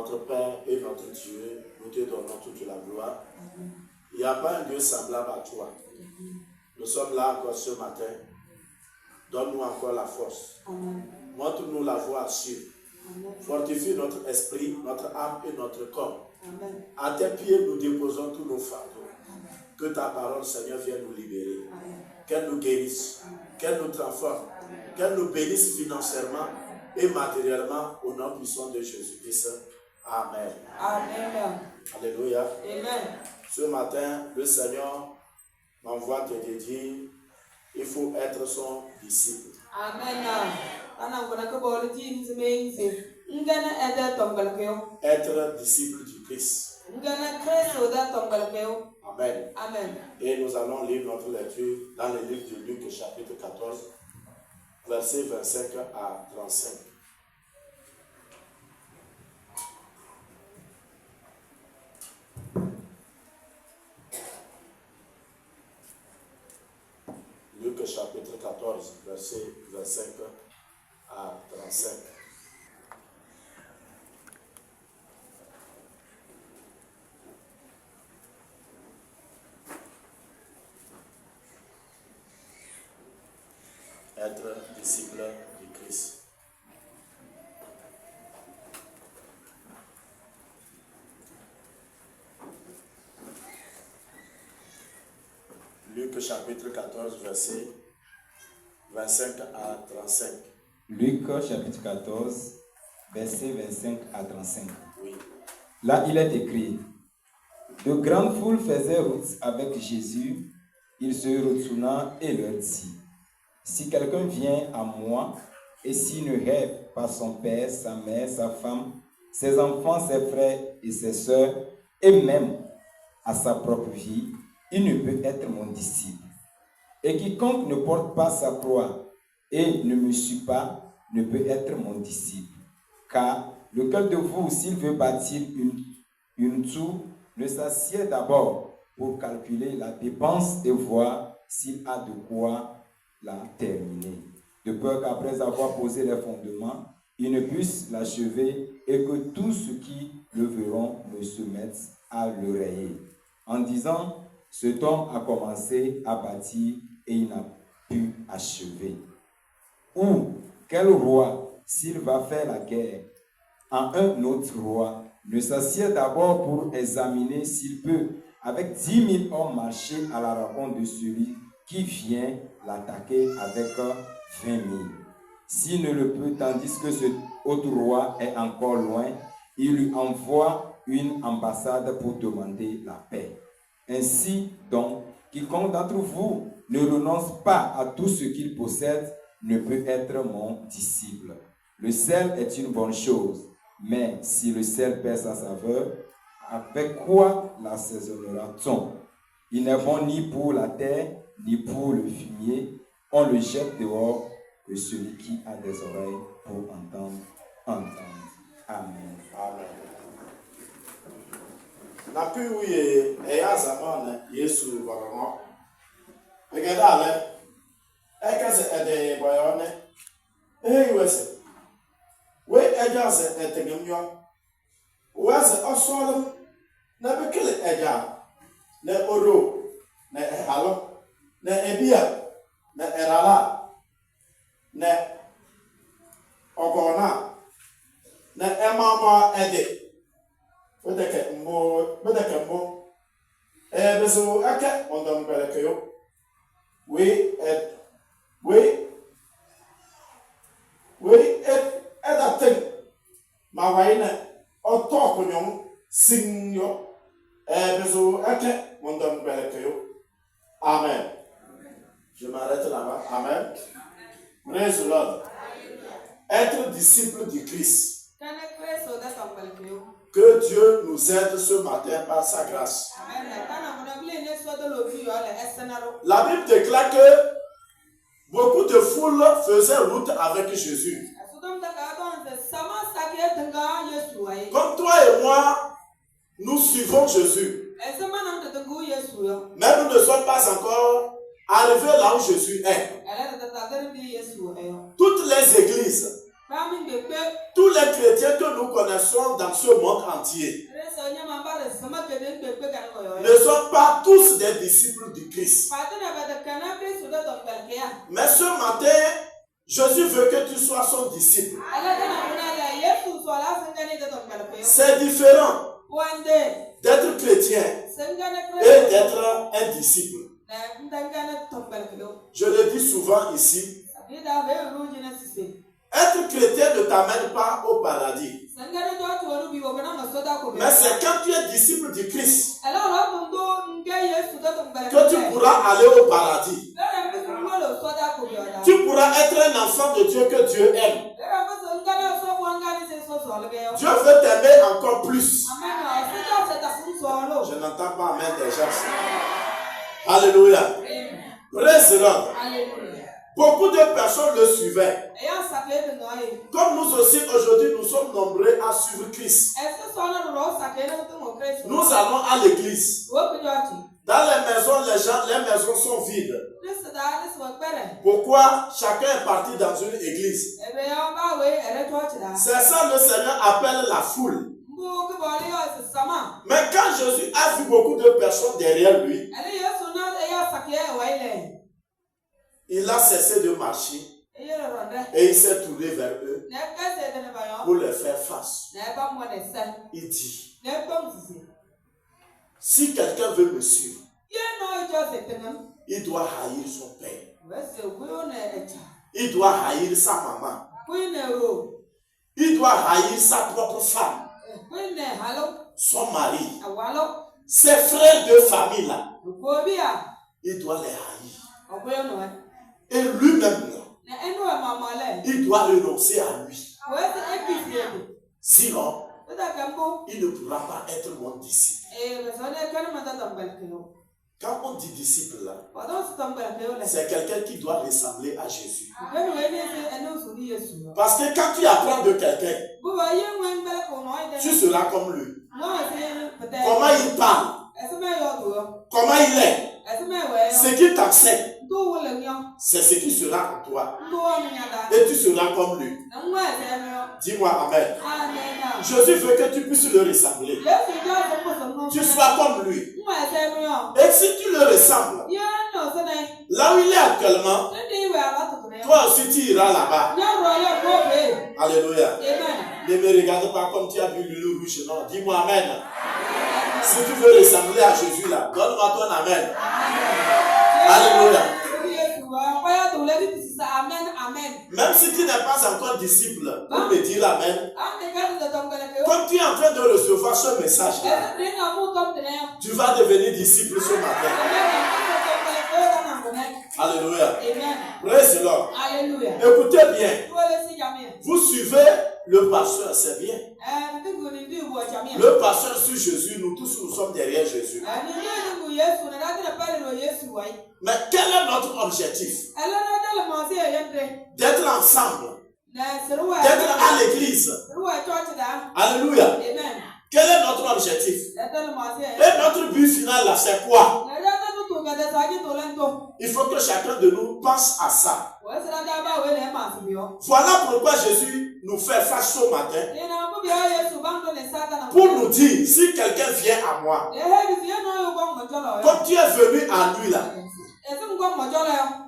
notre Père et notre Dieu, nous te donnons toute la gloire. Il n'y a pas un Dieu semblable à toi. Nous sommes là encore ce matin. Donne-nous encore la force. Montre-nous la voie à suivre. Fortifie notre esprit, notre âme et notre corps. À tes pieds, nous déposons tous nos fardeaux. Que ta parole, Seigneur, vienne nous libérer. Qu'elle nous guérisse. Qu'elle nous transforme. Qu'elle nous bénisse financièrement et matériellement au nom puissant de Jésus-Christ. Amen. Amen. Alléluia. Amen. Ce matin, le Seigneur m'envoie te dire, il faut être son disciple. Amen. Être disciple du Christ. Amen. Amen. Et nous allons lire notre lecture dans le livre de Luc, chapitre 14, versets 25 à 35. Luc, chapitre 14, versets 25 à 35. Être disciple du Christ. Luc chapitre 14, verset 25 à 35. Luc chapitre 14, verset 25 à 35. Oui. Là, il est écrit: de grandes foules faisaient route avec Jésus. Il se retourna et leur dit: si quelqu'un vient à moi et s'il ne rêve pas son père, sa mère, sa femme, ses enfants, ses frères et ses sœurs, et même à sa propre vie, il ne peut être mon disciple. Et quiconque ne porte pas sa croix et ne me suit pas, ne peut être mon disciple. Car lequel de vous, s'il veut bâtir une tour, ne s'assied d'abord pour calculer la dépense et voir s'il a de quoi la terminer, de peur qu'après avoir posé les fondements, il ne puisse l'achever et que tous ceux qui le verront ne se mettent à le rayer. En disant, cet homme a commencé à bâtir et il n'a pu achever. Ou quel roi, s'il va faire la guerre à un autre roi, ne s'assied d'abord pour examiner s'il peut, avec 10 000 hommes, marcher à la rencontre de celui qui vient l'attaquer avec 20 000. S'il ne le peut, tandis que ce autre roi est encore loin, il lui envoie une ambassade pour demander la paix. Ainsi donc, quiconque d'entre vous ne renonce pas à tout ce qu'il possède ne peut être mon disciple. Le sel est une bonne chose, mais si le sel perd sa saveur, avec quoi l'assaisonnera-t-on? Il n'est bon ni pour la terre, ni pour le fumier. On le jette dehors, que celui qui a des oreilles pour entendre, entende. Amen. Amen. Na pi wuye eya zaman Yesu boromo. Egeda ale. Ekase ede boyone. Wese. We ejase etegemyo. Wese osolum na bekele eja. Na oro, na ehalo, na ebia, na erala, na ogona, na emama ede. Bedeke mbo. Bezo ake ondam belekeyo. We thing. Ma waina oto kunyon sing yo. Bezo ake ondam belekeyo. Amen. Je m'arrête là-bas. Amen. Praise the Lord. Être disciple du Christ. Que Dieu nous aide ce matin par sa grâce. La Bible déclare que beaucoup de foules faisaient route avec Jésus. Comme toi et moi, nous suivons Jésus. Mais nous ne sommes pas encore arrivés là où Jésus est. Toutes les églises Tous les chrétiens que nous connaissons dans ce monde entier ne sont pas tous des disciples du Christ. Mais ce matin, Jésus veut que tu sois son disciple. C'est différent d'être chrétien et d'être un disciple. Je le dis souvent ici. Être chrétien ne t'amène pas au paradis. Mais c'est quand tu es disciple du Christ que tu pourras aller au paradis. Tu pourras être un enfant de Dieu que Dieu aime. Dieu veut t'aimer encore plus. Je n'entends pas amen déjà. Alléluia. Praise the Lord. Beaucoup de personnes le suivaient. Comme nous aussi aujourd'hui, nous sommes nombreux à suivre Christ. Nous allons à l'église. Dans les maisons, les maisons sont vides. Pourquoi? Chacun est parti dans une église. C'est ça le Seigneur appelle la foule. Mais quand Jésus a vu beaucoup de personnes derrière lui, il a cessé de marcher et il s'est tourné vers eux pour leur faire face. Il dit, si quelqu'un veut me suivre, il doit haïr son père. Il doit haïr sa maman. Il doit haïr sa propre femme, son mari, ses frères de famille là. Il doit les haïr. Et lui-même, il doit renoncer à lui. Sinon, il ne pourra pas être mon disciple. Quand on dit disciple là, c'est quelqu'un qui doit ressembler à Jésus. Parce que quand tu apprends de quelqu'un, tu seras comme lui. Comment il parle, comment il est, ce qu'il t'enseigne, c'est ce qui sera en toi. Et tu seras comme lui. Dis-moi amen. Jésus veut que tu puisses le ressembler. Tu sois comme lui. Et si tu le ressembles, là où il est actuellement, toi aussi tu iras là-bas. Alléluia. Ne me regarde pas comme tu as vu le rouge. Non, dis-moi amen. Si tu veux ressembler à Jésus là, donne-moi ton amen. Alléluia. Même si tu n'es pas encore disciple, pour me dire amen, comme tu es en train de recevoir ce message là, tu vas devenir disciple ce matin. Alléluia. Praise the Lord. Écoutez bien. Vous suivez le pasteur, c'est bien. Le pasteur suit Jésus, nous tous nous sommes derrière Jésus. Mais quel est notre objectif? D'être ensemble. D'être à l'église. Alléluia. Quel est notre objectif? Et notre but final là, c'est quoi? Il faut que chacun de nous pense à ça. Voilà pourquoi Jésus nous fait face ce matin pour nous dire, si quelqu'un vient à moi, comme tu es venu à lui là,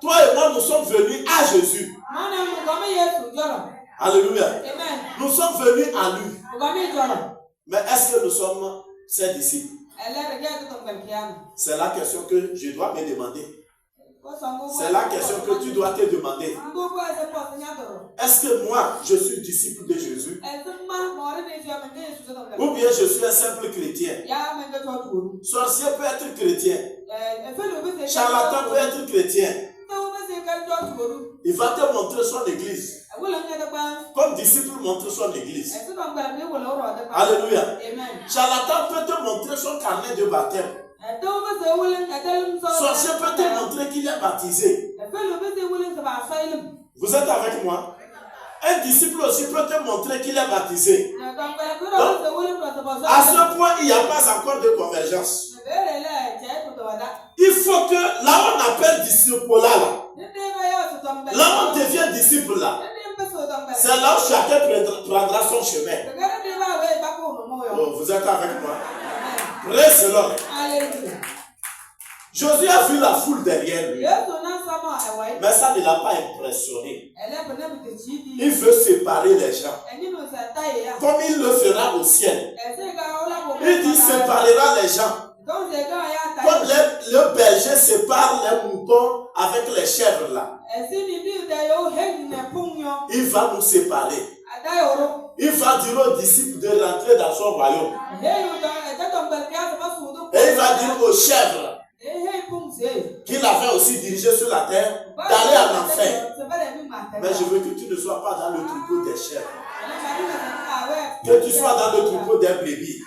toi et moi nous sommes venus à Jésus. Alléluia. Nous sommes venus à lui. Mais est-ce que nous sommes ses disciples? C'est la question que je dois me demander. C'est la question que tu dois te demander. Est-ce que moi, je suis disciple de Jésus? Ou bien je suis un simple chrétien? Sorcier peut être chrétien. Charlatan peut être chrétien. Il va te montrer son église. Comme disciple montre son église. Alléluia. Charlatan peut te montrer son carnet de baptême. Sorcier peut te montrer qu'il est baptisé. Vous êtes avec moi? Un disciple aussi peut te montrer qu'il est baptisé. Donc, à ce point, il n'y a pas encore de convergence. Il faut que là on appelle disciple là, on devient disciple là, C'est là où chacun prendra son chemin. Oh, vous êtes avec moi? Praise the Lord. Jésus a vu la foule derrière lui. Mais ça ne l'a pas impressionné. Il veut séparer les gens. Comme il le fera au ciel. Il dit séparera les gens. Comme le berger sépare les moutons avec les chèvres là. Il va nous séparer. Il va dire aux disciples de rentrer dans son royaume. Et il va dire aux chèvres qu'il avait aussi dirigé sur la terre d'aller en enfer. Mais je veux que tu ne sois pas dans le troupeau des chèvres. Que tu sois dans le troupeau des brebis.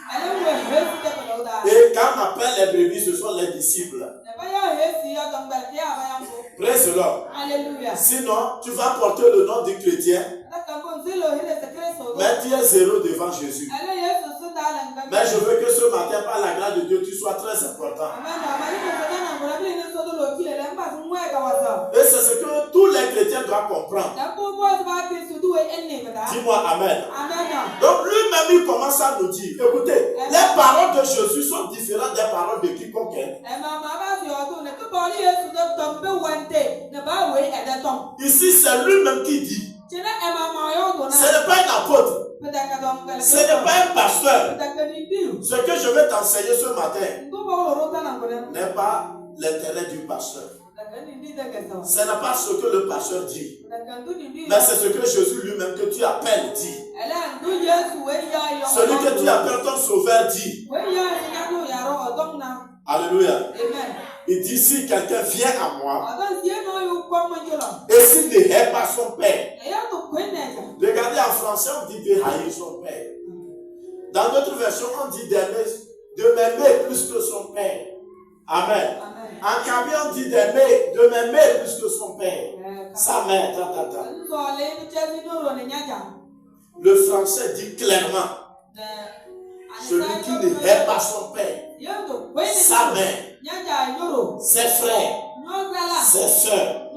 Et quand on appelle les brebis, ce sont les disciples. Praise the Lord. Sinon, tu vas porter le nom du chrétien, mais tu es zéro devant Jésus. Mais je veux que ce matin, par la grâce de Dieu, tu sois très important. Et c'est ce que tous les chrétiens doivent comprendre. Dis-moi Amen. Donc lui-même, il commence à nous dire, écoutez, les paroles de Jésus sont différentes des paroles de quiconque. Ici, c'est lui-même qui dit. Ce n'est pas un apôtre. Ce n'est pas un pasteur. Ce que je vais t'enseigner ce matin n'est pas l'intérêt du pasteur. Ce n'est pas ce que le pasteur dit. Mais c'est ce que Jésus lui-même que tu appelles dit. Celui que tu appelles ton sauveur dit. Alléluia. Il dit si quelqu'un vient à moi et s'il ne hait pas son père. Regardez en français on dit de haïr son père. Dans notre version on dit de m'aimer plus que son père. Amen. En Kabyle on dit de m'aimer plus que son père. Sa mère. Le français dit clairement celui qui ne hait pas son père, sa mère, ses frères, ses soeurs,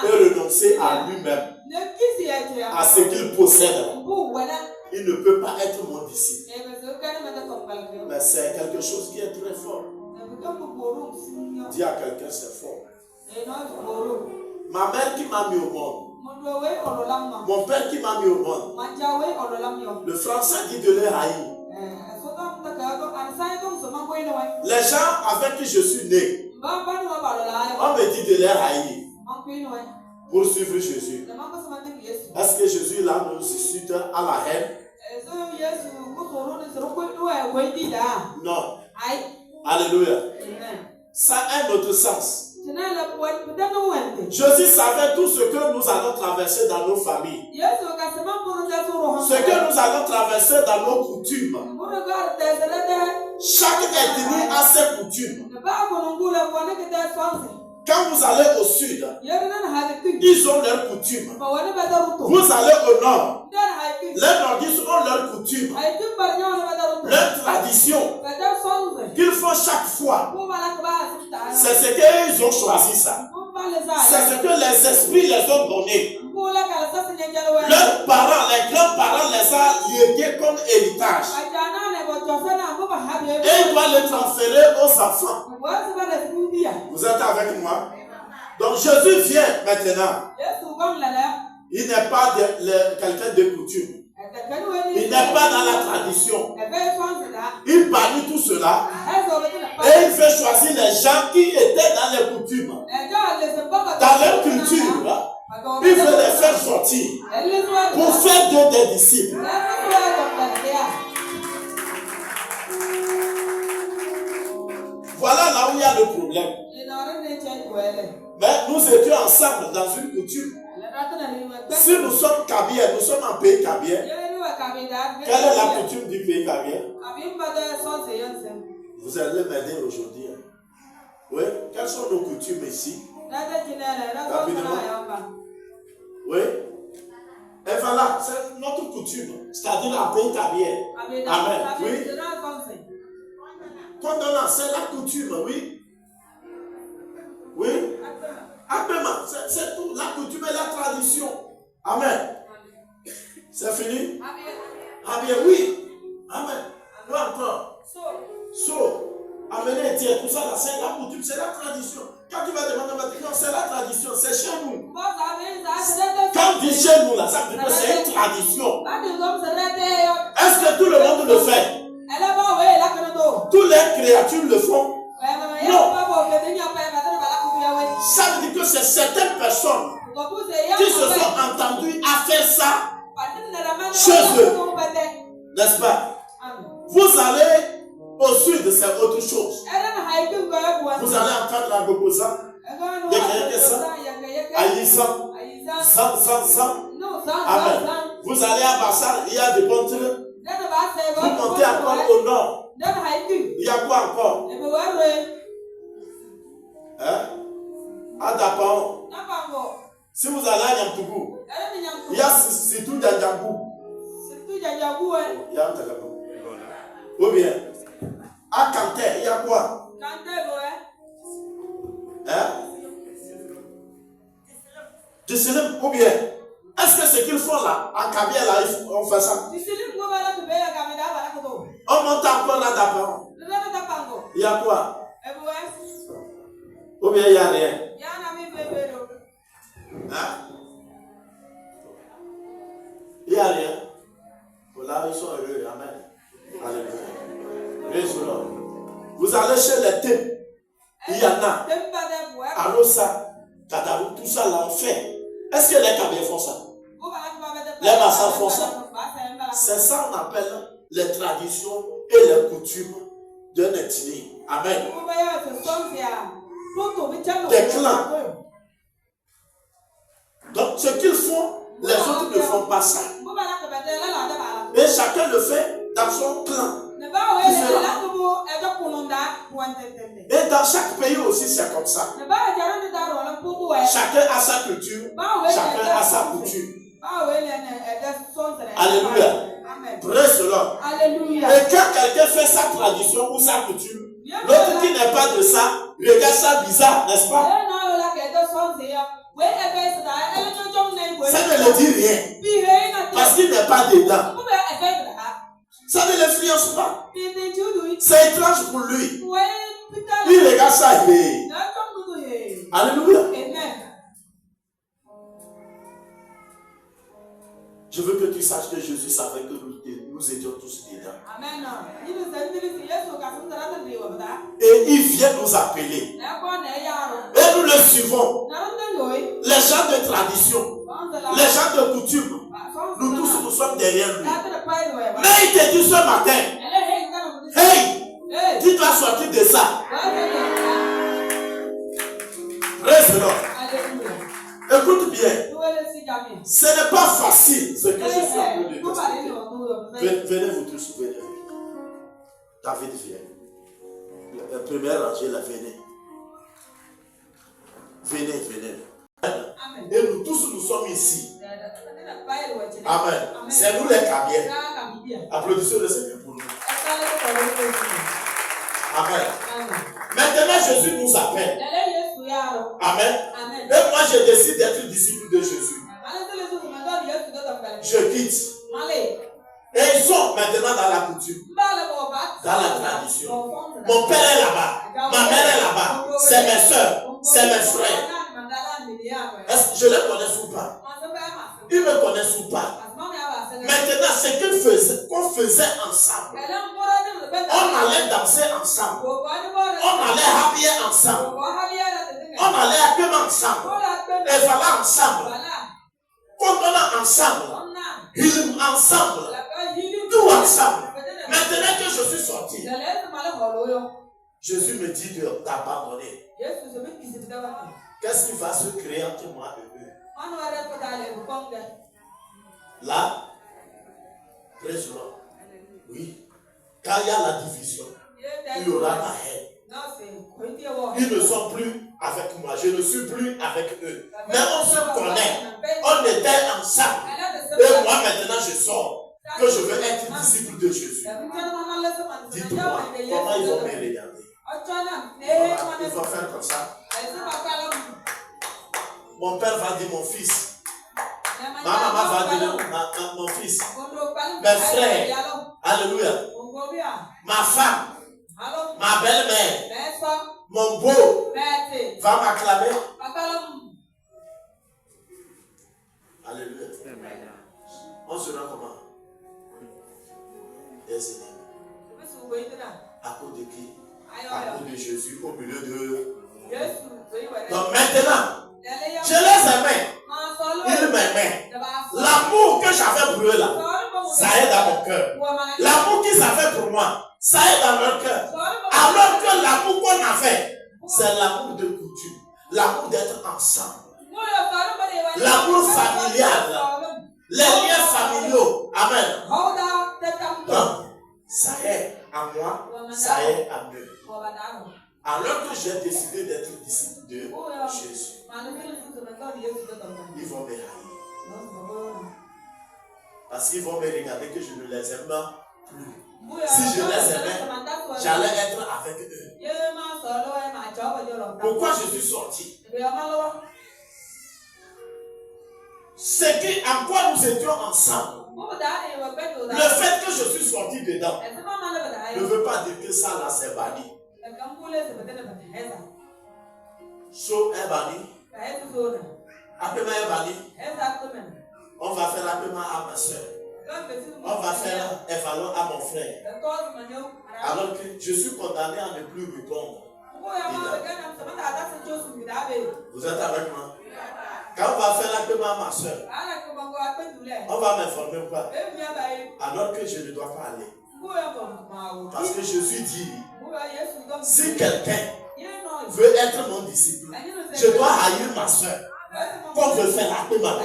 peut renoncer à lui-même, à ce qu'il possède. Il ne peut pas être mon disciple. Mais c'est quelque chose qui est très fort. Dis à quelqu'un c'est fort. Ma mère qui m'a mis au monde. Mon père qui m'a mis au monde. Le français dit de les haïr. Les gens avec qui je suis né, on me dit de les haïr pour suivre Jésus. Est-ce que Jésus là nous suscite à la haine? Non. Alléluia. Ça a un autre sens. Jésus savait tout ce que nous allons traverser dans nos familles. Ce que nous allons traverser dans nos coutumes. Chaque ethnie a ses coutumes. Quand vous allez au sud, ils ont leurs coutumes. Vous allez au nord, les nordistes ont leurs coutumes, leurs traditions qu'ils font chaque fois. C'est ce qu'ils ont choisi ça. C'est ce que les esprits les ont donné. Leurs parents, les grands-parents les ont légués comme héritage. Et ils doivent le transférer aux enfants. Vous êtes avec moi? Donc Jésus vient maintenant. Il n'est pas quelqu'un de coutume. Il n'est pas dans la tradition. Il bannit tout cela. Et il fait choisir les gens qui étaient dans les coutumes. Dans leur culture. Il veut les faire sortir. Pour faire d'eux des disciples. Voilà là où il y a le problème. Mais nous étions ensemble dans une coutume. Si nous sommes Kabyles, nous sommes en pays Kabyles. Quelle est la coutume du pays Kabyles? Vous allez m'aider aujourd'hui. Oui, quelles sont nos coutumes ici? Rapidement. Oui. Et voilà, c'est notre coutume. C'est-à-dire en pays Kabyles. Amen. Oui. Condamnant, c'est la coutume, oui. Oui. Amen. C'est tout. La coutume et la tradition. Amen. C'est fini? Ah bien, oui. Amen. Non encore. So, amenez, tiens, tout ça là, c'est la coutume, c'est la tradition. Quand tu vas demander, on va dire non, c'est la tradition, c'est chez nous. Quand on dit chez nous là, ça veut dire que c'est une tradition. Est-ce que tout le monde le fait? Toutes les créatures le font? Non. Ça veut dire que c'est certaines personnes qui se sont entendues à faire ça chez eux. N'est-ce pas? Vous allez au sud, c'est autre chose. Vous allez entendre la Gogosa, Aïssa, Zam. Amen. Vous allez à Bassar, il y a des bons trucs. Vous montez encore au nord. Il y a quoi encore? Hein? À Dapan. Si vous allez à Yamtougou, il y a Sitou Djadjabou. Il y a un Tagabou. Ou bien, à Kanté, il y a quoi? Hein? Disselim, ou bien, est-ce que ce qu'ils font là, à Kabia là, on fait ça? On monte encore là d'abord. Il y a quoi? Ou bien il n'y a rien? Hein? Il n'y a rien. Là, ils sont heureux. Amen. Alléluia. Vous allez chez les thèmes. Il y en a. Alosa, Kadarou, tout ça là, on fait. Est-ce que les Kabiens font ça? Les Massans font ça? C'est ça qu'on appelle les traditions et les coutumes d'un ethnie. Amen. Des clans. Donc, ce qu'ils font, les autres ne font pas ça. Et chacun le fait dans son clan. Et dans chaque pays aussi, c'est comme ça. Chacun a sa culture, chacun a sa coutume. Alléluia. Praise the Lord. Et quand quelqu'un fait sa tradition ou sa coutume, l'autre qui n'est pas de ça, regarde ça bizarre, n'est-ce pas? Ça ne le dit rien. Parce qu'il n'est pas dedans. Ça ne l'influence pas. C'est étrange pour lui. Il regarde ça. Alléluia. Je veux que tu saches que Jésus savait que nous étions tous dedans. Et il vient nous appeler. Et nous le suivons. Les gens de tradition, les gens de coutume, nous tous nous sommes derrière lui. Mais il te dit ce matin, hey, tu dois sortir de ça. Praise the Lord. Écoute bien, ce n'est pas facile ce que je suis en train de dire. Venez vous tous, venez. David vient. La première rangée, là, venez. Venez. Et nous tous, nous sommes ici. Amen. C'est nous les Kabiens. Applaudissez le Seigneur pour nous. Amen. Maintenant, Jésus nous appelle. Amen. Et moi, je décide d'être disciple de Jésus. Je quitte. Et ils sont maintenant dans la coutume, dans la tradition. Mon père est là-bas, ma mère est là-bas, c'est mes soeurs, c'est mes frères. Est-ce que je les connais ou pas? Ils me connaissent ou pas? Maintenant, ce qu'on faisait ensemble, on allait danser ensemble, on allait habiller ensemble, on allait accueillir ensemble, et voilà ensemble, condamner ensemble, healing ensemble, tout ensemble. Maintenant que je suis sorti, Jésus me dit d'abandonner. Qu'est-ce qui va se créer entre moi et eux? Là, praise the Lord. Oui. Quand il y a la division, il y aura la haine. Ils ne sont plus avec moi. Je ne suis plus avec eux. Mais on se connaît. On était ensemble. Et moi maintenant je sors. Que je veux être disciple de Jésus. Dites-moi, comment ils vont me regarder? Ils vont faire comme ça. Mon père va dire, mon fils, Ma maman va dire, mon fils, mes frères, alléluia, ma femme, ma belle-mère, mon beau va m'acclamer. Alléluia. On sera comment? Des ennemis. À cause de qui? À cause de Jésus au milieu de. Donc maintenant, je les aimais. Ils m'aimaient. L'amour que j'avais pour eux là, ça est dans mon cœur. L'amour qu'ils avaient pour moi, ça est dans leur cœur. Alors que l'amour qu'on avait, c'est l'amour de coutume. L'amour d'être ensemble. L'amour familial. Les liens familiaux. Amen. Donc, ça est à moi, ça est à eux. Alors que j'ai décidé d'être disciple de Jésus, ils vont me haïr. Parce qu'ils vont me regarder que je ne les aime plus. Si je les aimais, j'allais être avec eux. Pourquoi je suis sorti? C'est qu'en quoi nous étions ensemble. Le fait que je suis sorti dedans ne veut pas dire que ça là c'est banni. So est banni. Appellement est banni. On va faire l'appellement à ma soeur. On va faire l'appellement à mon frère. Alors que je suis condamné à ne plus répondre. Vous êtes avec moi? Quand on va faire l'appellement à ma soeur, on va m'informer ou pas? Alors que je ne dois pas aller. Parce que Jésus dit, si quelqu'un veut être mon disciple, je dois haïr ma soeur. Quand je fais l'appellement,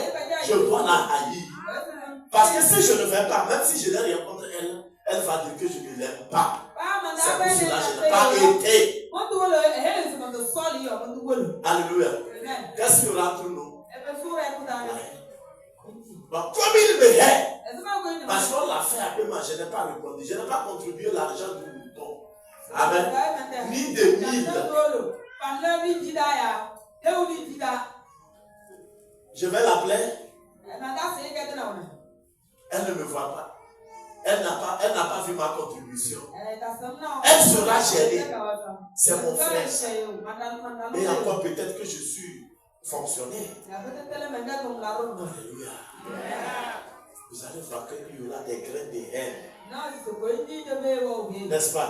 je dois la haïr. Parce que si je ne vais pas, même si je n'ai rien contre elle, elle va dire que je ne l'aime pas. C'est pour cela que je n'ai pas été. Alléluia. Qu'est-ce qu'il y aura entre nous? Donc, comme il me hait, parce qu'on l'a fait appellement, je n'ai pas répondu. Je n'ai pas contribué l'argent du mouton. Amen. Ni de mille. Je vais l'appeler. Elle ne me voit pas. Elle n'a pas vu ma contribution. Elle sera gênée. C'est mon frère. Et encore peut-être que je suis fonctionnaire. Alléluia. Vous allez voir qu'il y aura des graines de haine. N'est-ce pas?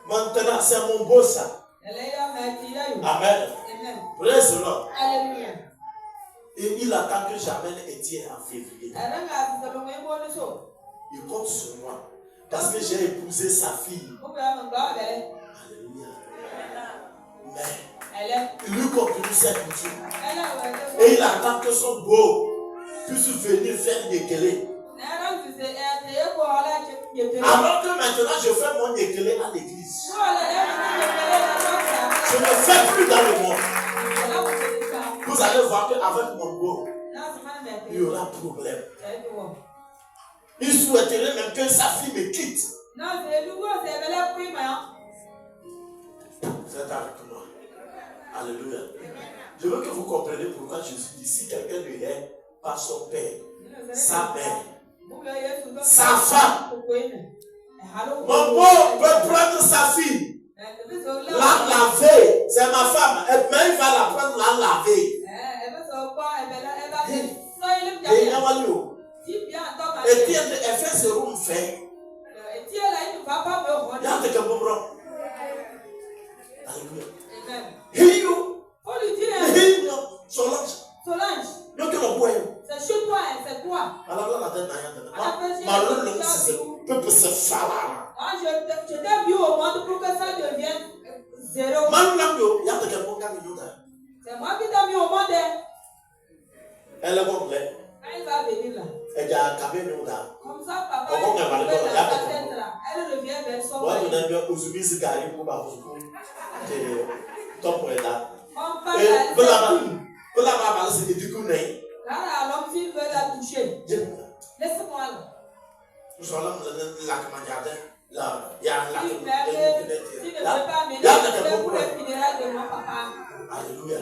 Maintenant, c'est mon beau ça. Amen. Praise the Lord. Et il attend que j'amène Étienne en février. Il compte sur moi. Parce que j'ai épousé sa fille. Alléluia. Mais il lui continue cette coutume. Et il attend que son beau puisse venir faire Yekele. Alors que maintenant je fais mon Yekele à l'église. Je ne fais plus dans le monde. Vous allez voir qu'avec mon beau, il y aura problème. Il souhaiterait même que sa fille me quitte. Vous êtes avec moi. Alléluia. Je veux que vous compreniez pourquoi Jésus dit, si quelqu'un lui hait par son père, sa mère, sa femme, mon beau peut prendre sa fille, la laver, c'est ma femme, mais il va la prendre, la laver. Et puis elle fait ce roux fait. Il y a quelqu'un pour moi. Alléluia. Solange. C'est chez toi, c'est toi. Alors là, peuple se fala. Je t'ai mis au monde pour que ça devienne zéro. C'est moi qui t'ai mis au monde. Elle est bonne. Elle va venir là. Elle a camé nous là. Comme ça, papa, elle revient vers son père. Alors, s'il veut la toucher, laisse-moi là. Nous sommes là, il y a la s'il ne veut pas venir, je vais pour le funérail de mon papa. Alléluia.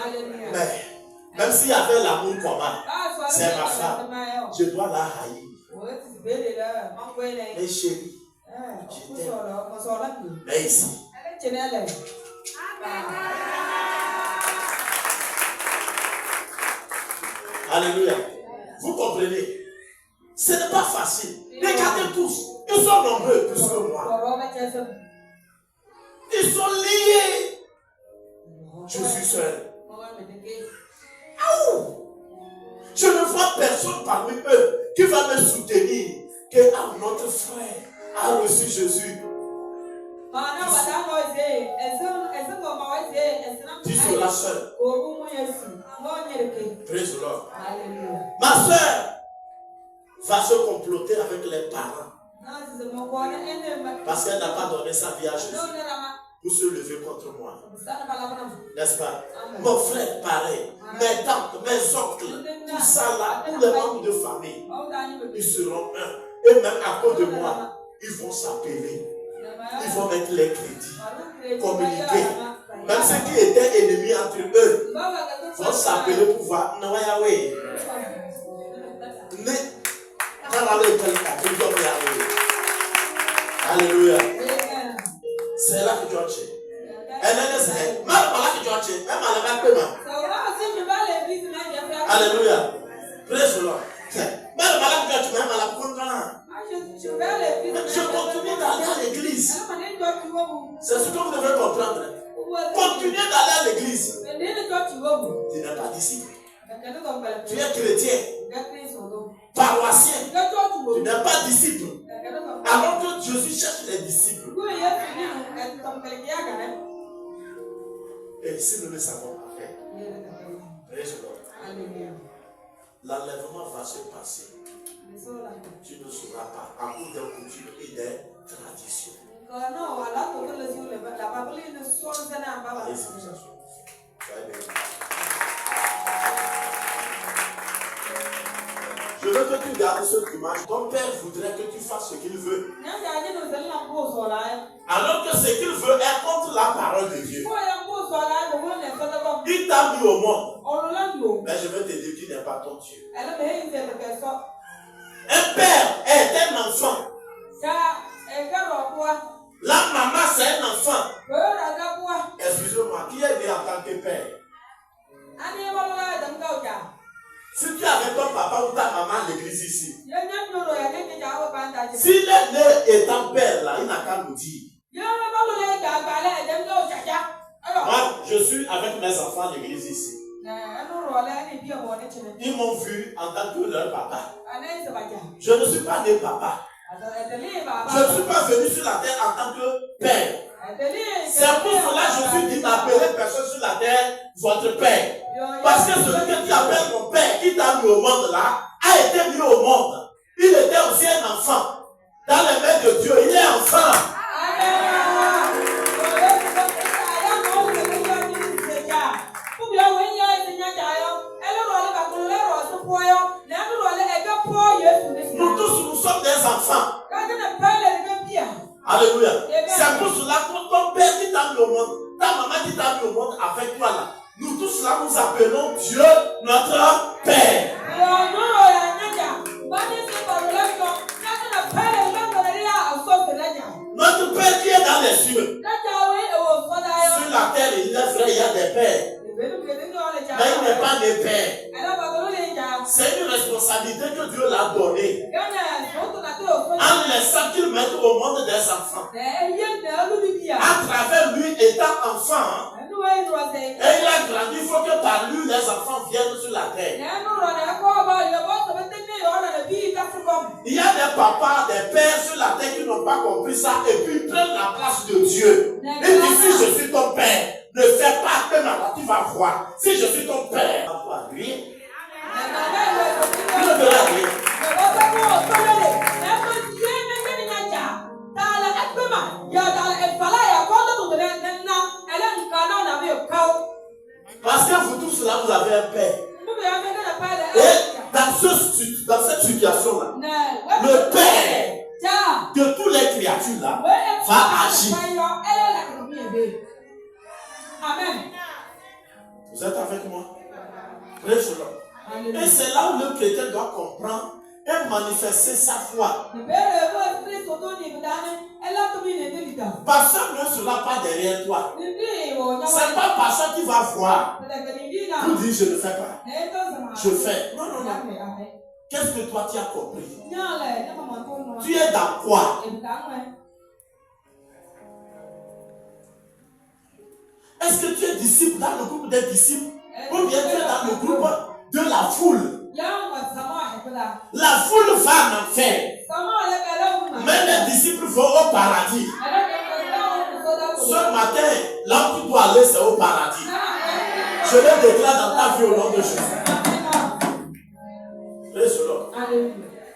Alléluia. Mais Même s'il y avait l'amour commun, c'est ma femme. Je dois la haïr. Mais chérie, je t'aime. Mais ici. Alléluia. Vous comprenez? Ce n'est pas facile. Regardez tous. Ils sont nombreux plus que moi. Ils sont liés. Je suis seul. Je ne vois personne parmi eux qui va me soutenir que notre frère a reçu Jésus. Tu seras seul. Praise the Lord. Ma soeur va se comploter avec les parents parce qu'elle n'a pas donné sa vie à Jésus pour se lever contre moi. N'est-ce pas? Mon frère, pareil. Mes tantes, mes oncles, tout ça là, tous les membres de famille, ils seront un. Et même à cause de moi, ils vont s'appeler. Ils vont mettre les crédits, communiquer. Même ceux qui étaient ennemis entre eux vont s'appeler pour voir. Alléluia. C'est là que tu as tué. Alléluia. Praise the Lord. Je continue d'aller à l'église. C'est ce que vous devez comprendre. Continuez d'aller à l'église. Tu n'es pas disciple. Tu es chrétien. Paroissien. Tu n'es pas disciple. Alors que Jésus cherche les disciples. Et si nous ne savons pas faire, l'enlèvement va se passer. Tu ne sauras pas à cause des coutumes et des traditions. Je veux que tu gardes cette image. Ton père voudrait que tu fasses ce qu'il veut. Alors que ce qu'il veut est contre la parole de Dieu. Il t'a mis au monde. Mais je veux te dire qu'il n'est pas ton Dieu. Un père est un enfant. La maman c'est un enfant. Excusez-moi, qui est né en tant que père? Si tu avais ton papa ou ta maman à l'église ici, s'il est né étant père là, il n'a qu'à nous dire. Moi, je suis avec mes enfants à l'église ici. Ils m'ont vu en tant que leur papa. Je ne suis pas né papa. Je ne suis pas venu sur la terre en tant que père. C'est pour cela que je suis dit d'appeler personne sur la terre votre père. Parce que celui que tu appelles mon père, qui t'a mis au monde là, a été mis au monde. Il était aussi un enfant. Dans les mains de Dieu, il est enfant. Nous tous, nous sommes des enfants. Alléluia. C'est pour cela que ton père qui t'a mis au monde, ta maman qui t'a mis au monde avec toi là, nous tous là nous appelons Dieu notre Père. Notre Père qui est dans les cieux. Sur la terre, il est vrai, il y a des pères. Mais il n'est pas des pères. C'est une responsabilité que Dieu l'a donnée. En laissant qu'il mette au monde des enfants. À travers lui étant enfant. Et il a grandi, il faut que par lui les enfants viennent sur la terre. Il y a des papas, des pères sur la terre qui n'ont pas compris ça et puis ils prennent la place de Dieu. Et disent si je suis ton père, ne fais pas que ma tu vas voir. Si je suis ton père, tu vas rien. Tu ne verras rien. Parce que vous tous là, vous avez un père. Et dans cette situation-là, le père de toutes les créatures là va agir. Amen. Vous êtes avec moi? Praise the Lord. Et c'est là où le chrétien doit comprendre et manifester sa foi. Personne ne sera pas derrière toi. C'est pas personne qui va voir pour dire je ne fais pas. Je fais. Non, non, non. Qu'est-ce que toi tu as compris? Tu es dans quoi? Est-ce que tu es disciple dans le groupe des disciples? Ou bien tu es dans le groupe de la foule? La foule va en enfer. Mais les disciples vont au paradis. Ce matin, là où tu dois aller, c'est au paradis. Je le déclare dans ta vie au nom de Jésus. Praise the Lord.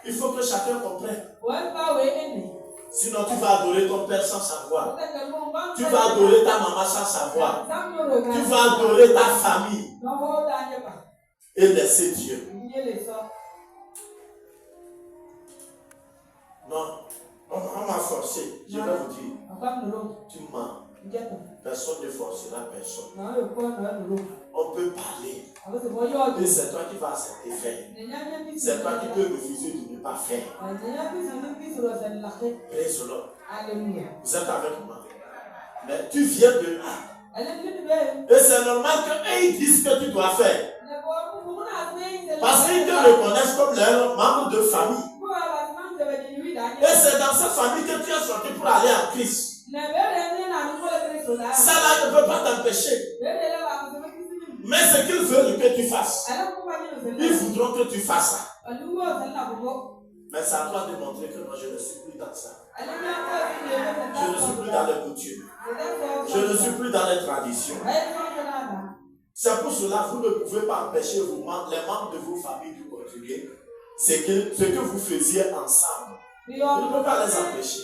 Il faut que chacun comprenne. Sinon, tu vas adorer ton père sans savoir. Tu vas adorer ta maman sans savoir. Tu vas adorer ta famille et laisser Dieu. Non, on m'a forcé. Je vais vous dire, tu mens. Personne ne forcera personne. On peut parler. Et c'est toi qui vas accepter faire. C'est toi qui peux refuser de ne pas faire. Praise the Lord. Vous êtes avec moi. Mais tu viens de là. Et c'est normal qu'ils disent que tu dois faire. Parce qu'ils te reconnaissent comme leur membre de famille. Et c'est dans cette famille que tu es sorti pour aller en Christ. Ça là ne peut pas t'empêcher. Mais ce qu'ils veulent que tu fasses, ils voudront que tu fasses ça. Mais c'est à toi de montrer que moi je ne suis plus dans ça. Je ne suis plus dans les coutumes. Je ne suis plus dans les traditions. C'est pour cela que vous ne pouvez pas empêcher les membres de vos familles de continuer ce que vous faisiez ensemble. Vous ne pouvez pas les empêcher.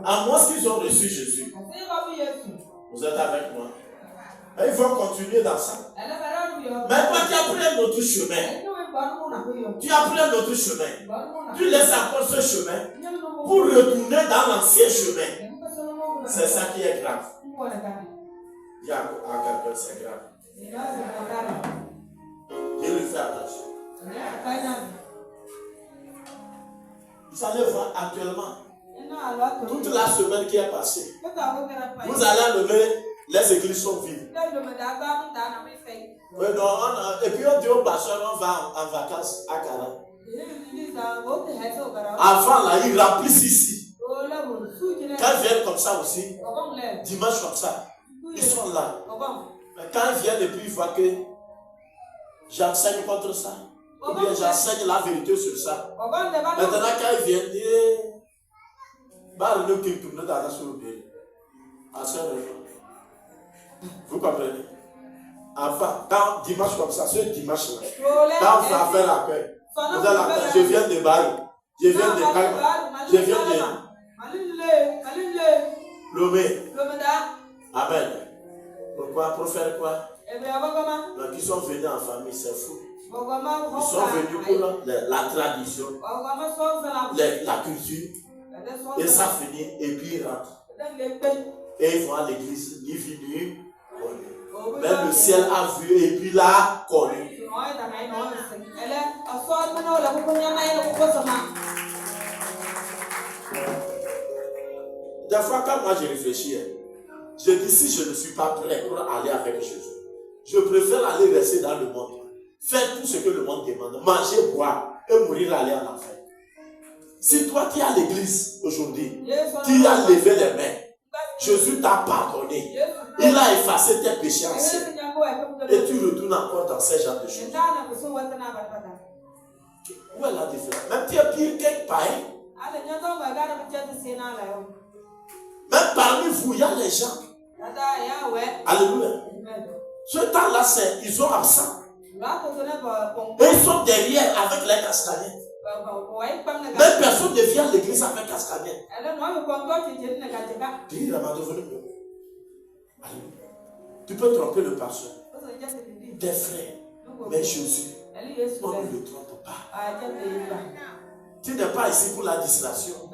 À moins qu'ils ont reçu Jésus. Vous êtes avec moi. Et ils vont continuer dans ça. Mais toi qui as pris un autre chemin. Tu as pris un autre chemin. Tu laisses encore ce chemin pour retourner dans l'ancien chemin. C'est ça qui est grave. Il y a à quelqu'un, c'est grave. Je lui fais attention. Vous allez voir actuellement, toute la semaine qui est passée, vous allez enlever, les églises sont vides. Oui, non, et puis on dit aux pasteurs, on va en vacances à Cara. Avant là, ils remplissent ici. Quand ils viennent comme ça aussi, dimanche comme ça, ils sont là. Mais quand ils viennent et puis ils voient que j'enseigne contre ça, ou bien j'enseigne la vérité sur ça. Maintenant, quand ils viennent, vous comprenez? Enfin, quand dimanche comme ça, ce dimanche-là, quand on va faire la paix, vous allez la paix, je viens de Bali, je viens de Kalma, je viens de Lomé. Amen. Pourquoi? Pour faire quoi? Donc, ils sont venus en famille, c'est fou. Ils sont venus pour la tradition, la culture, et ça finit, et puis ils rentrent. Et ils vont à l'église, ils viennent, même le ciel a vu, et puis là, connu. Des fois, quand moi je réfléchis, je dis si je ne suis pas prêt pour aller avec Jésus, je préfère aller rester dans le monde. Faire tout ce que le monde demande, manger, boire et mourir, aller en enfer. Si toi tu es à l'église aujourd'hui, tu as levé les mains, Jésus t'a pardonné, il a effacé tes péchés anciens, et tu retournes encore dans ce genre de choses. Où est la différence? Même tu es pire qu'un païen. Même parmi vous, il y a les gens. Alléluia. Ce temps-là, ils sont absents. Et ils sont derrière avec les cascadettes. Même personne ne vient à l'église avec cascadette. Tu peux tromper le pasteur, tes frères, mais Jésus, on ne le trompe pas. Tu n'es pas ici pour la distraction.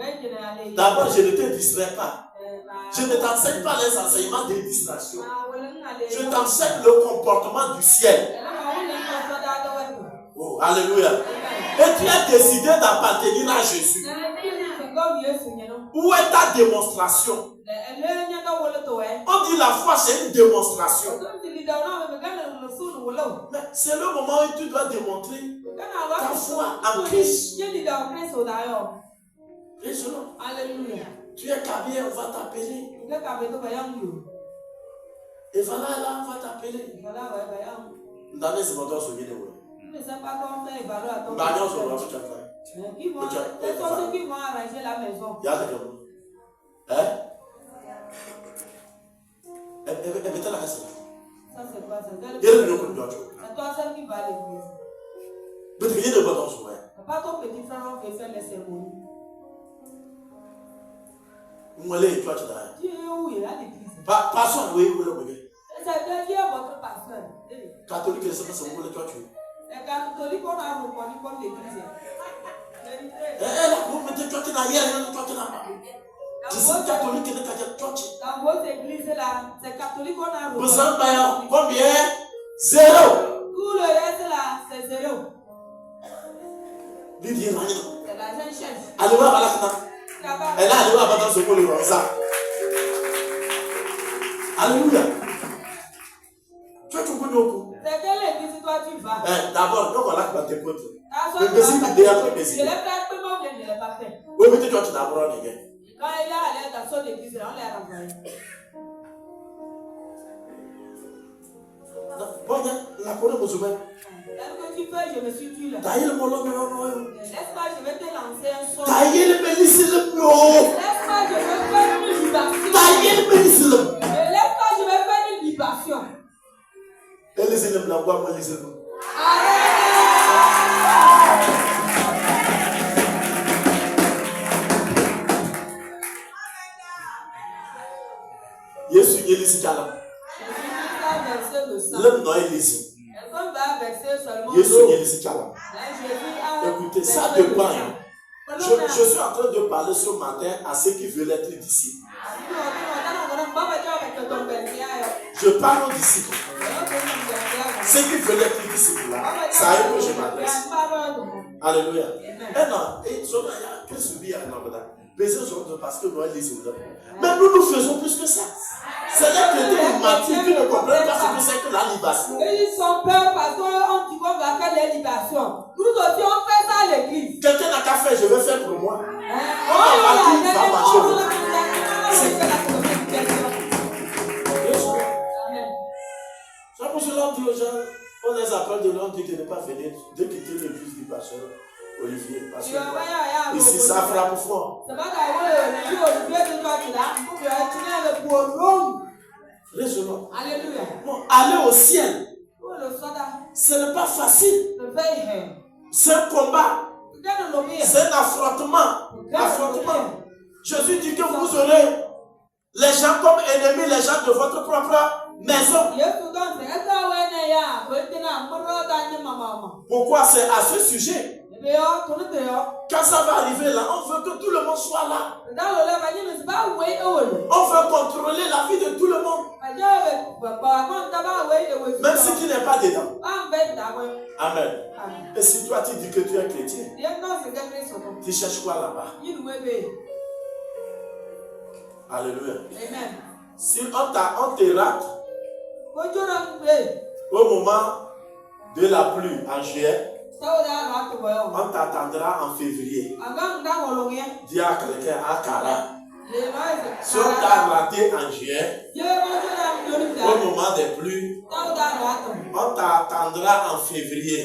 D'abord, je ne te distrais pas. Je ne t'enseigne pas les enseignements de distraction. Je t'enseigne le comportement du ciel. Oh, alléluia. Et tu as décidé d'appartenir à Jésus. Où est ta démonstration? On dit la foi, c'est une démonstration. Mais c'est le moment où tu dois démontrer ta foi en Christ. Alléluia. Tu es Kabir, on va t'appeler. Et voilà, là, on va t'appeler. Dans les émotions, on se dit, ne sais pas comment faire évaluer bah, non, ce sont ceux qui vont arranger la maison. Il y a des gens. Hein? Elle mettait la reste. Ça, c'est quoi ça? Il y a des gens qui doivent jouer. C'est toi celle qui va à l'église. Mais tu ne peux pas jouer. C'est pas ton petit frère qui fait les cérémonies. Moi, les toi, tu n'as rien. Tu es où? Il est à l'église. Pasteur, oui, oui, oui. C'est qui est votre pasteur? Catholique, c'est pas ce que toi tu es. Les catholiques, on a reconnu comme l'église. Vous mettez toi qui n'as rien, toi qui n'as pas. Je suis catholique et toi tu. Dans vos églises là, c'est catholique qu'on a reconnu. Vous en payez combien? 0. Tout le reste là, c'est 0. C'est l'argent cherche. allez voir la fenêtre. Elle a allé voir dans ce mot le ça. Alléluia. Tu as tout connu au coup. C'est quelle église toi tu vas? D'abord, nous voilà qui va t'écouter. Je l'ai fait, comment je ne l'ai pas fait? Oui, mais tu as d'abord les gars. Quand il est allé dans son église, on l'a renvoyé. Bon, la connaît mon souverain. Est-ce que tu peux, je me suis tué là. Laisse-moi, je vais te lancer un sort. Laisse-moi, je vais faire une libation. Laisse-moi, je vais faire une libation. Et les élèves là, moi, les élèves. Yesu yelisi kala. L'homme non yelisi. Yesu yelisi kala. Écoutez, ça dépend. Je suis en train de parler ce matin à ceux qui veulent être disciples. Je parle aux disciples. Ceux qui veulent être disciples là, ça a que je m'adresse. Alléluia. Et non, et ce que subir à parce que nous lisons. Mais nous faisons plus que ça. C'est les chrétiens matures qui ne comprennent pas ce que c'est que la libation. Ils sont peur parce qu'on dit qu'on va faire les libations. Nous aussi on fait ça à l'église. Quelqu'un n'a qu'à faire, je vais faire pour moi. C'est pour cela qu'on dit aux gens, on les appelle de l'ordre de ne pas venir, de quitter l'église du pasteur Olivier. Parce que ici, ça frappe fort. Raisonnons. Alléluia. Bon, aller au ciel, ce n'est pas facile. C'est un combat. C'est un affrontement. Jésus dit que vous aurez les gens comme ennemis, les gens de votre propre maison. Pourquoi c'est à ce sujet? Quand ça va arriver là, on veut que tout le monde soit là. On veut contrôler la vie de tout le monde. Même si tu n'es pas dedans. Amen. Et si toi tu dis que tu es chrétien, tu cherches quoi là-bas? Alléluia. Amen. Si on te rate au moment de la pluie en juillet, on t'attendra en février. Dis à quelqu'un à Kara. Si on t'a raté en juillet, au moment des pluies, on t'attendra en février.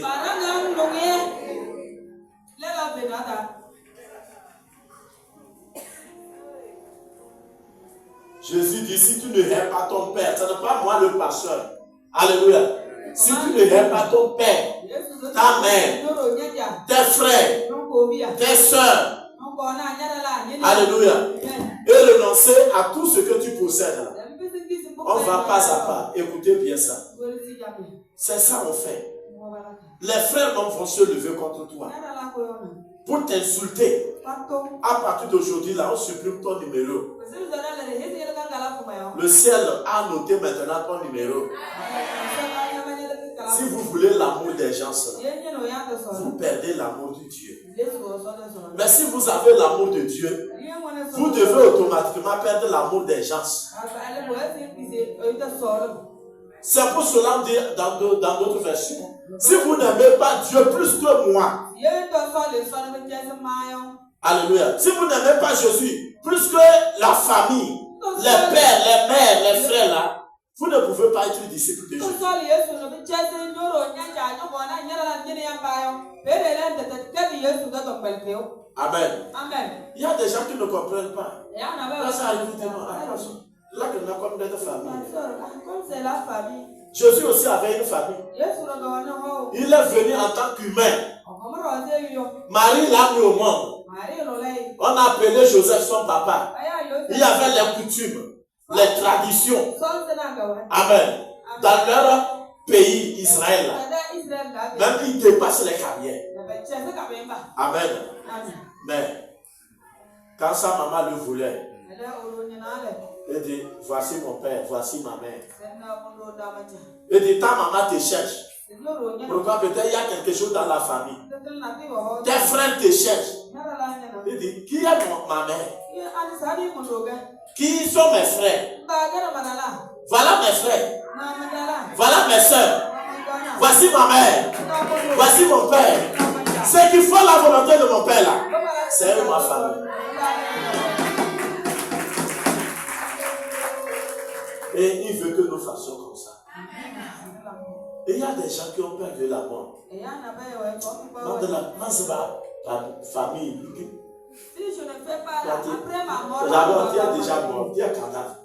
Jésus dit, si tu ne hais pas ton père, ce n'est pas moi le pasteur. Alléluia. Si tu ne hais pas ton père, ta mère, tes frères, tes soeurs, alléluia, et renoncer à tout ce que tu possèdes là, on va pas à pas. Écoutez bien ça. C'est ça on fait. Les frères vont se lever contre toi pour t'insulter. À partir d'aujourd'hui là, on supprime ton numéro. Le ciel a noté maintenant ton numéro. Si vous voulez l'amour des gens, vous perdez l'amour de Dieu. Mais si vous avez l'amour de Dieu, vous devez automatiquement perdre l'amour des gens. C'est pour cela qu'on dit dans d'autres versions, si vous n'aimez pas Dieu plus que moi, alléluia, si vous n'aimez pas Jésus plus que la famille, les pères, les mères, les frères là, vous ne pouvez pas être disciple de Jésus. Amen. Il y a des gens qui ne comprennent pas. Là, ça arrive tellement. Là, qu'on a comme des familles. Jésus aussi avait une famille. Il est venu en tant qu'humain. Marie l'a mis au monde. On a appelé Joseph son papa. Il y avait les coutumes, les traditions. Amen. Dans leur pays, Israël, même ils dépassent les carrières. Amen. Mais quand sa maman le voulait, il dit, voici mon père, voici ma mère. Il dit, ta maman te cherche. Pourquoi peut-être il y a quelque chose dans la famille. Tes frères te cherchent. Il dit, qui est ma mère? Qui sont mes frères? Voilà mes frères. Voilà mes soeurs. Voici ma mère. Voici mon père. C'est qu'il faut la volonté de mon père là. C'est ma famille. Et il veut que nous fassions comme ça. Et il y a des gens qui ont peur de la mort. Moi, c'est ma famille. Si je ne fais pas après ma mort, d'abord, tu es déjà mort, tu es cadavre.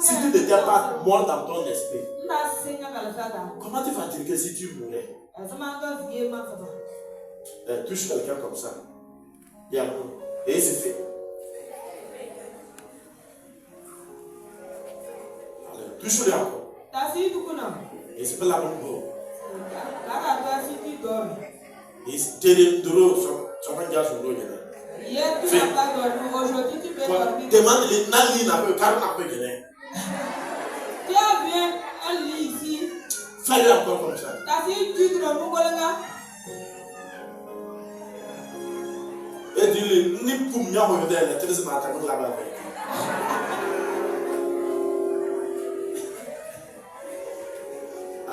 Si tu n'étais pas mort dans ton esprit, comment tu vas dire que si tu mourais? Touche quelqu'un comme ça. Bien, et c'est fait. Touche-le encore. Et c'est pas la même chose. Et c'est des drôles, ça va dire sur l'eau. Demande-les, n'a car n'a pas gagné. Tu as bien un lit ici. Fais-le encore comme ça. Et dis-lui, ni pour m'y avoir de la télé, c'est ma table là-bas.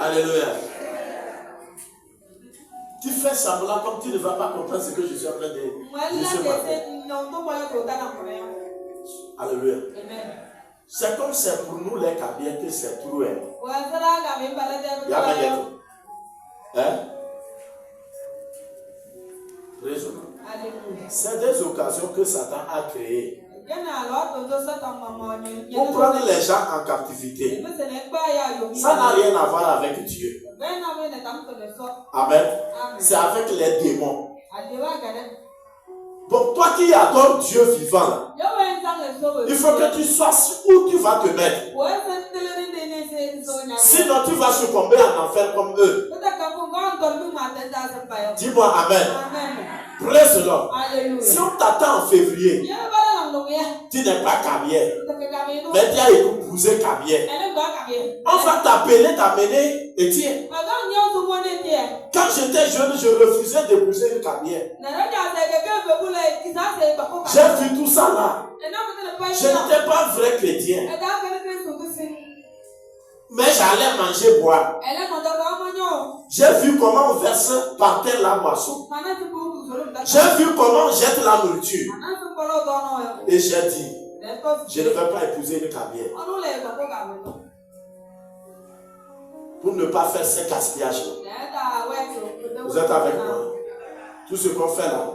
Alléluia. Tu fais semblant comme tu ne vas pas comprendre ce que je suis en train de dire. Alléluia. C'est comme c'est pour nous les Kabiens que c'est pour eux. Hein? C'est des occasions que Satan a créées pour prendre les gens en captivité. Ça n'a rien à voir avec Dieu. Amen. C'est avec les démons. Bon, toi qui adores Dieu vivant, là, il faut que tu sois où tu vas te mettre. Sinon, tu vas succomber en enfer comme eux. Dis-moi Amen. Praise the Lord. Si on t'attend en février, tu n'es pas Kabien, mais tu as épousé Kabien. On va t'appeler, t'amener Étienne. Quand j'étais jeune, je refusais d'épouser une Kabien. J'ai vu tout ça là. Je n'étais pas vrai chrétien. Mais j'allais manger, boire. J'ai vu comment on verse par terre la boisson. J'ai vu comment on jette la nourriture. Et j'ai dit, je ne vais pas épouser une Kabienne. Pour ne pas faire ce gaspillage. Vous êtes avec moi? Tout ce qu'on fait là,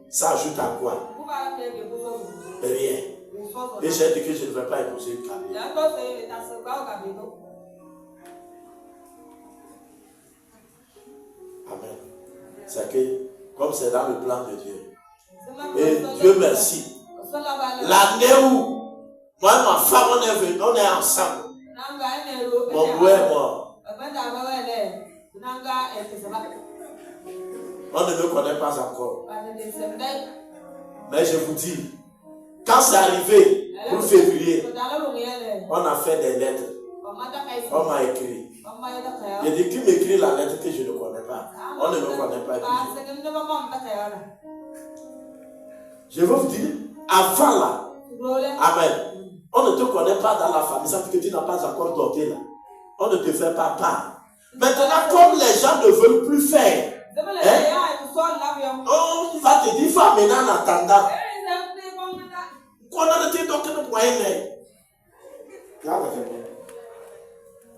ça ajoute à quoi? Rien. Et j'ai dit que je ne vais pas épouser une Kabienne. Amen. C'est que, comme c'est dans le plan de Dieu. Et Dieu merci. L'année où moi et ma femme on est venus, on est ensemble. Mon beau est mort. On ne me connaît pas encore. Mais je vous dis, Quand c'est arrivé pour février, on a fait des lettres. On m'a écrit. Il dit qui m'écrit la lettre que je ne connais pas. On ne me connaît pas. Je veux vous dire, avant là, amen, on ne te connaît pas dans la famille, ça veut dire que tu n'as pas encore doté là. On ne te fait pas part. Maintenant, comme les gens ne veulent plus faire, on va te dire, il faut amener en attendant. Qu'on a été donc le moyen.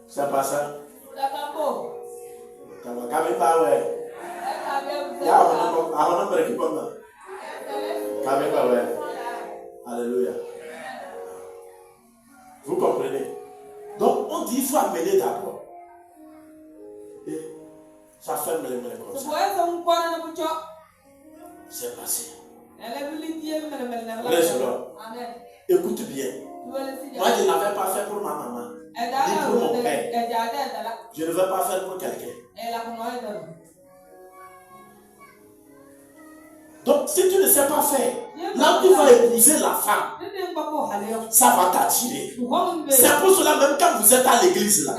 C'est pas ça. Alléluia. Vous comprenez? Donc on dit il faut amener d'abord. Et ça fait me comme ça. C'est passé. Écoute bien. Moi je n'avais pas fait pour ma maman. Ni pour mon père. Je ne vais pas faire pour quelqu'un. Donc, si tu ne sais pas faire, là où tu vas épouser la femme, ça va t'attirer. C'est pour cela, même quand vous êtes à l'église, là,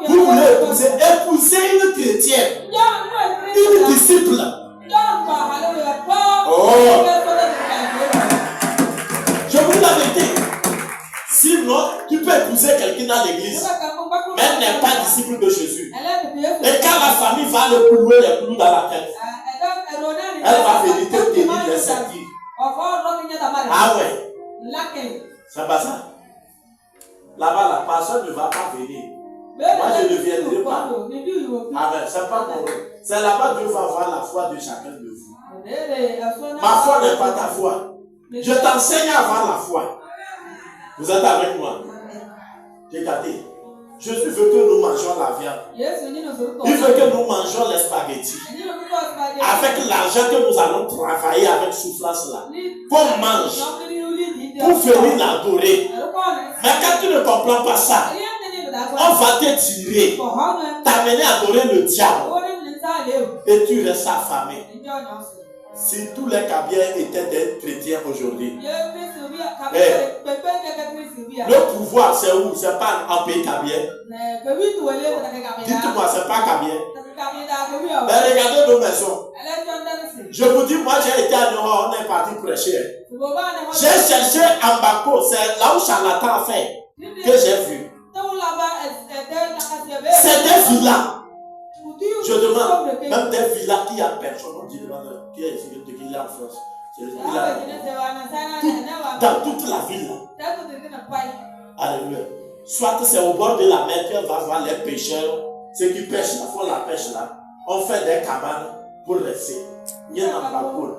vous voulez épouser une chrétienne, une disciple. Oh! Je vous dis la vérité. Sinon, tu peux épouser quelqu'un dans l'église, mais elle n'est pas disciple de Jésus. Et quand la famille va le clouer les clous dans la tête, elle va venir te tenir les sertir. Ah ouais. C'est pas ça. Là-bas, la personne ne va pas venir. Moi, je ne viendrai pas. Ah ben, c'est pas mon rôle. C'est là-bas que Dieu va voir la foi de chacun de vous. Ma foi n'est pas ta foi. Je t'enseigne à avoir la foi. Vous êtes avec moi? Regardez. Jésus veut que nous mangeons la viande. Il veut que nous mangeons les spaghettis. Avec l'argent que nous allons travailler avec souffrance là. Qu'on mange. Pour venir l'adorer. Mais quand tu ne comprends pas ça, on va te tirer. T'amener à adorer le diable. Et tu restes affamé. Si tous les Kabiens étaient des chrétiens aujourd'hui, le pouvoir c'est où? C'est pas en pays Kabien. Dites-moi, c'est pas Kabien. Mais regardez nos maisons. Je vous dis, moi j'ai été à Nord, on est parti prêcher. J'ai cherché en Bako, c'est là où Charlatan a fait, que j'ai vu. C'est des villas. Je demande, même des villas qui a personne, on dit qui est il est en France. Dans toute la ville. Alléluia. Soit c'est au bord de la mer qu'on va voir les pêcheurs, ceux qui pêchent là, font la pêche là. On fait des cabanes pour rester. Il y en a pas beaucoup.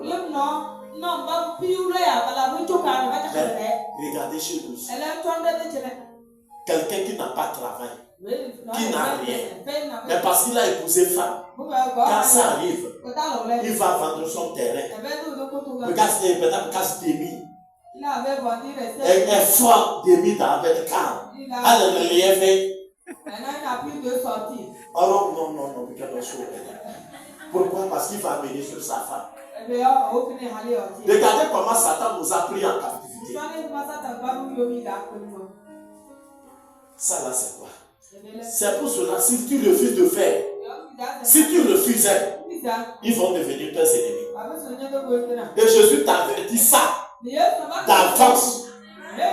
Regardez chez nous. Quelqu'un qui n'a pas de travail, qui n'a rien, mais parce qu'il a épousé femme, quand ça arrive, il va vendre son terrain. Regarde, peut-être casse Demi. Un fort Demi dans le car. Elle ne l'a fait. Alors, non, pourquoi? Parce qu'il va amener sur sa femme. Regardez comment Satan nous a pris en captivité. Ça là, c'est quoi? C'est pour cela, si tu refuses de faire, si tu refusais, ils vont devenir tes ennemis. Et Jésus t'avertit ça d'avance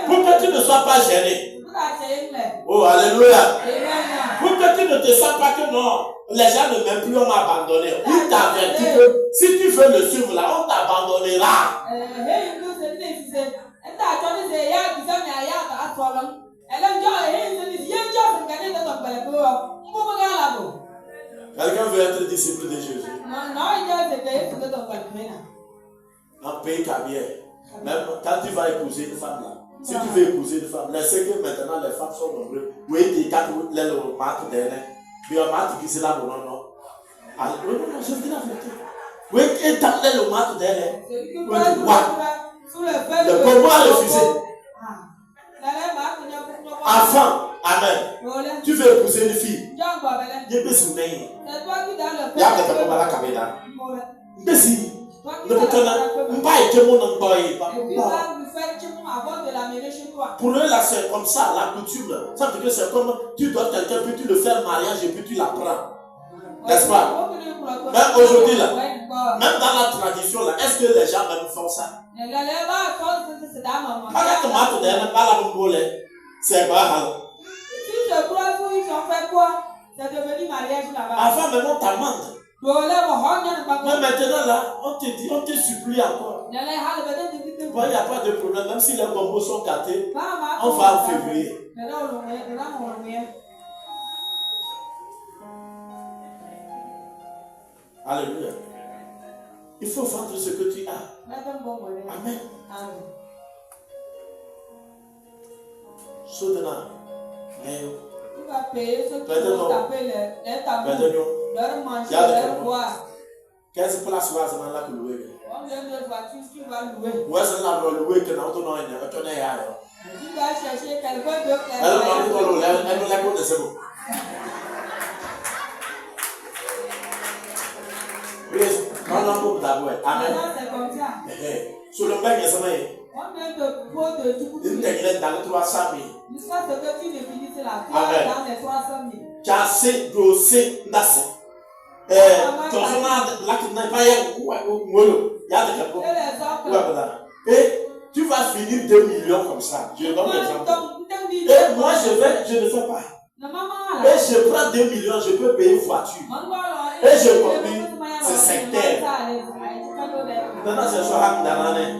pour que tu ne sois pas gêné. Oh, alléluia. Pour que tu ne te sens pas que non, les gens ne m'aiment plus, on m'a abandonné. Il t'avertit que si tu veux le suivre là, on t'abandonnera. Quelqu'un veut être disciple de Jésus. Un pays Kabien. Même quand tu vas épouser une femme là, si tu veux épouser une femme, laissez que maintenant les femmes sont nombreuses. Oui, tu as le marque derrière. Mais on marque qui c'est là, non. Oui, non, je dis la vérité. Oui, tu as le marque derrière. Oui, le comment a refusé. Enfant, amen. Tu veux épouser une fille. Il peut se mettre. Il y a quelqu'un qui va la caméra. Mais si, ne peut pas être mon employé. l'amener chez toi. Pour eux, là, c'est comme ça, la coutume. Ça veut dire que c'est comme tu dois quelqu'un, puis tu le fais mariage et puis tu l'apprends. N'est-ce pas? Même aujourd'hui, là, même dans la tradition, là, est-ce que les gens même font ça? C'est pas. Si je crois qu'ils ont fait quoi? C'est devenu mariage là-bas. Avant, même on t'amende. Mais maintenant, là, on te dit, on te supplie encore. Il n'y a pas de problème, même si les combos sont gâtés, on va en février. Alléluia. Il faut vendre ce que tu as. Amen. Soutenant. Tu vas payer ce que tu vas taper les tambours, leur manger, leur boire. 15 places, là, c'est là pour louer. Combien de voitures tu vas louer? Ouais, c'est là pour louer que nous avons un Tu vas chercher quelqu'un d'autre. Elle nous l'a connaissé. Oui, non, d'abord. Amen. C'est comme ça. Sur le bain, il y a ça. Combien de pots de tout? Il y a dans les 300 000. Jusqu'à ce que tu définisses la foi dans les 300 000. Cassé, dossé, nassé. Et tu vas finir 2 millions comme ça. Je donne l'exemple. Et moi, je ne fais pas. Et je prends 2 millions, je peux payer une voiture. Et je copie ce secteur. Maintenant, c'est soir dans l'année.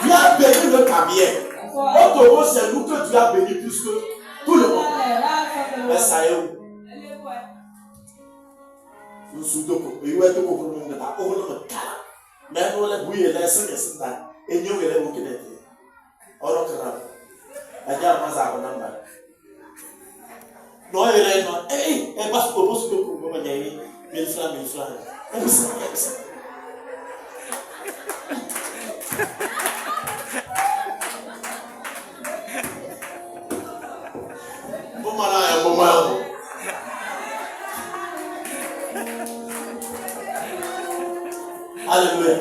Tu as béni le camion. Au Togo, c'est nous que tu as béni plus que tout le monde. Mais ça est où? Nous sommes tous les monde. Mais nous les bouillons, les cinq et nous les bouillons. On a un non, il est non. Eh, parce que vous pouvez gagner 1000 francs, 1000 francs. Bon malin, bon malin. Alléluia.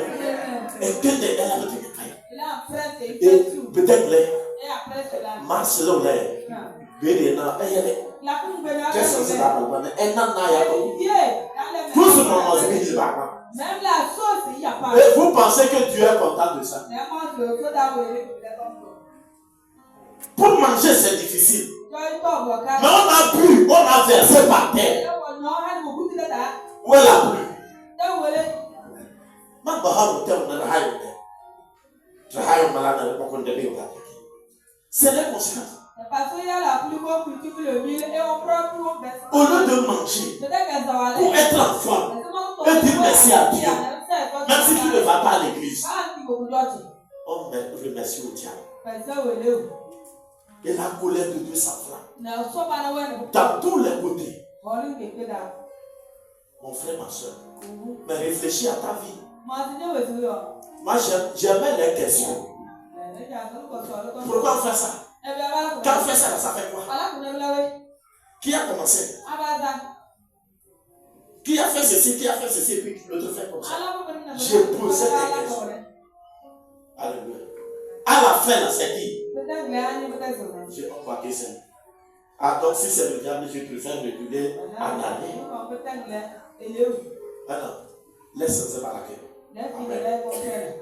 Et que elle a été et peut-être les Marcelo les bénéna ayele. Qu'est-ce que c'est là? Elle n'a pas tout ce moment c'est dit là. Même la sauce, il n'y a pas. Et vous pensez que Dieu est content de ça? Pour manger, c'est difficile. Mais on a bu, on a versé par terre. Où est la pluie? C'est les conséquences. Parce qu'il y a la pluie qu'on cultive le mil et on prend tout, on baisse. Au lieu de manger, pour être en forme, et dire merci à Dieu, même si tu ne vas pas à l'église, on remercie au diable. Et la colère de Dieu s'enflamme dans tous les côtés. Mon frère, ma soeur, mais réfléchis à ta vie. Moi, j'aimais les questions. Pourquoi on fait ça? Quand on fait ça, ça fait quoi? Qui a commencé? Qui a fait ceci, et puis l'autre fait comme ça? J'ai posé des questions. Alléluia. À la fin, là, c'est qui? Je crois que c'est. Ah, donc si c'est le diable, je préfère reculer en année. Alors, laisse-moi par la gueule.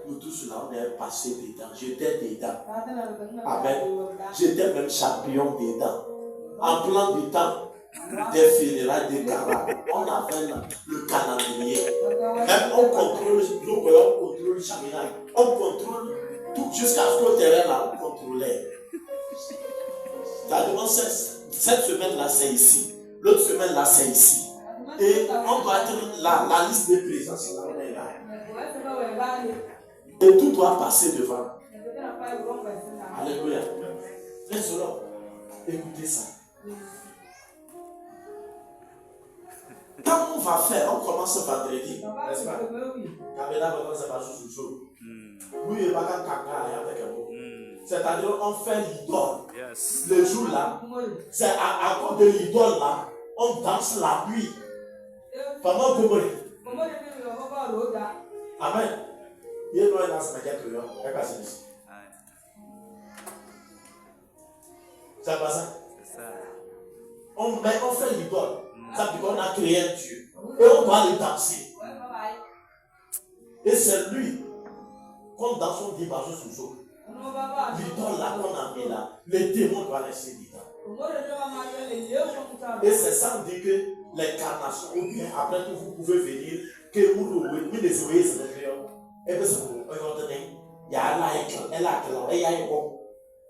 Nous tous là, on est passé dedans. J'étais dedans. Amen. J'étais même champion dedans. En plan du temps, des funérailles, des carats. On avait le calendrier. Même on contrôle, nous voyons, on contrôle le cheminat. On contrôle tout jusqu'à ce qu'au terrain là, on contrôlait. Cette semaine là, c'est ici. L'autre semaine là, c'est ici. Et on doit être la liste des présences là, on est là. Et tout doit passer devant. Alléluia. Laisse-le. Écoutez ça. Quand on va faire, on commence vendredi. N'est-ce pas? C'est-à-dire, on fait l'idole. Le jour là, c'est à cause de l'idole là, on danse la pluie. Comment vous voulez? Amen. Il y a une ça passe ça? On fait l'idole. Ça veut dire qu'on a créé un Dieu. Et on doit le danser. Et c'est lui, comme dans son dimanche sous l'idole là qu'on a mis là, les démons doivent rester dedans. Et c'est ça on dit que l'incarnation, ou bien après tout vous pouvez venir, que vous les ouvriez, et puis c'est pour aujourd'hui, il y a là, elle a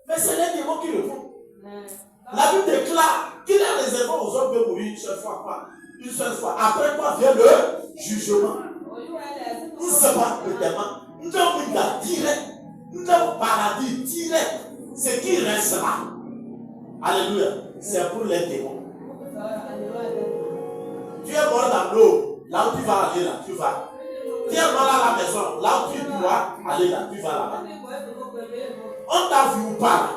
mais c'est les démons qui le font. La Bible déclare qu'il a réservé aux hommes de mourir une seule fois, quoi. Une seule fois. Après quoi vient le jugement. Nous ne sommes pas le démon. Nous sommes direct. Nous sommes paradis direct. Ce qui restera. Alléluia. C'est pour les démons. Tu es mort dans l'eau. Là où tu vas aller, là, tu vas. Tu es mort à la maison. Là où tu dois aller, là, tu vas là-bas. On t'a vu ou pas là?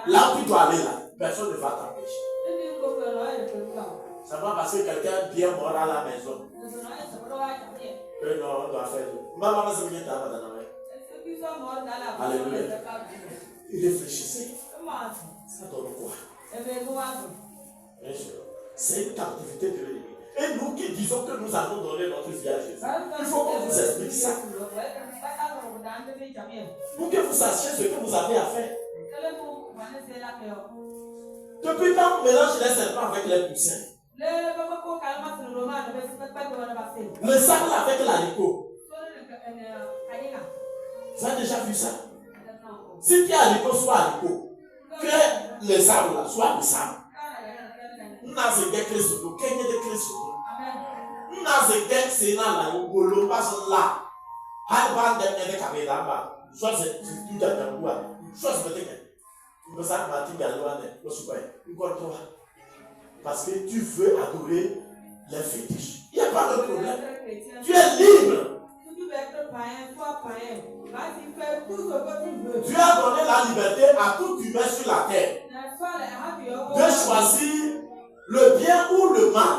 Là où tu dois aller, là, personne ne va t'empêcher. C'est pas parce que quelqu'un est bien mort à la maison. Non, on doit faire tout. Maman, c'est bien ta maman. Alléluia. Réfléchissez. Ça donne quoi? C'est une captivité de l'ennemi. Et nous qui disons que nous avons donné notre vie à Jésus, il faut qu'on vous explique ça. Pour que vous sachiez ce que vous avez à faire. Depuis quand on mélange les serpents avec les poussins? Le sable avec l'haricot. Tu as déjà vu ça? Si tu as haricot, soit haricot. Que le sable là, soit le sable. Nous avons des Christ, nous avons des Christ. Nous avons des Sénat là, nous avons pas là. Soit c'est tout à fait quoi. Soit c'est peut-être. Nous avons parce que tu veux adorer les fétiches. Il n'y a pas de problème. Tu es libre. Dieu a donné la liberté à tout humain sur la terre de choisir le bien ou le mal.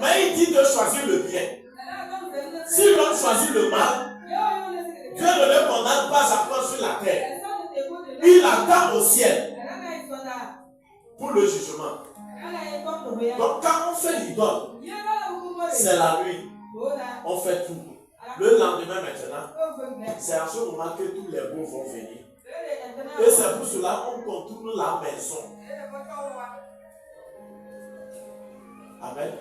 Mais il dit de choisir le bien. Si l'on choisit le mal, Dieu ne le condamne pas encore sur la terre. Il attend au ciel pour le jugement. Donc quand on fait l'idole, c'est la nuit. On fait tout. Le lendemain maintenant, c'est à ce moment que tous les beaux vont venir. Et c'est pour cela qu'on contourne la maison. Amen.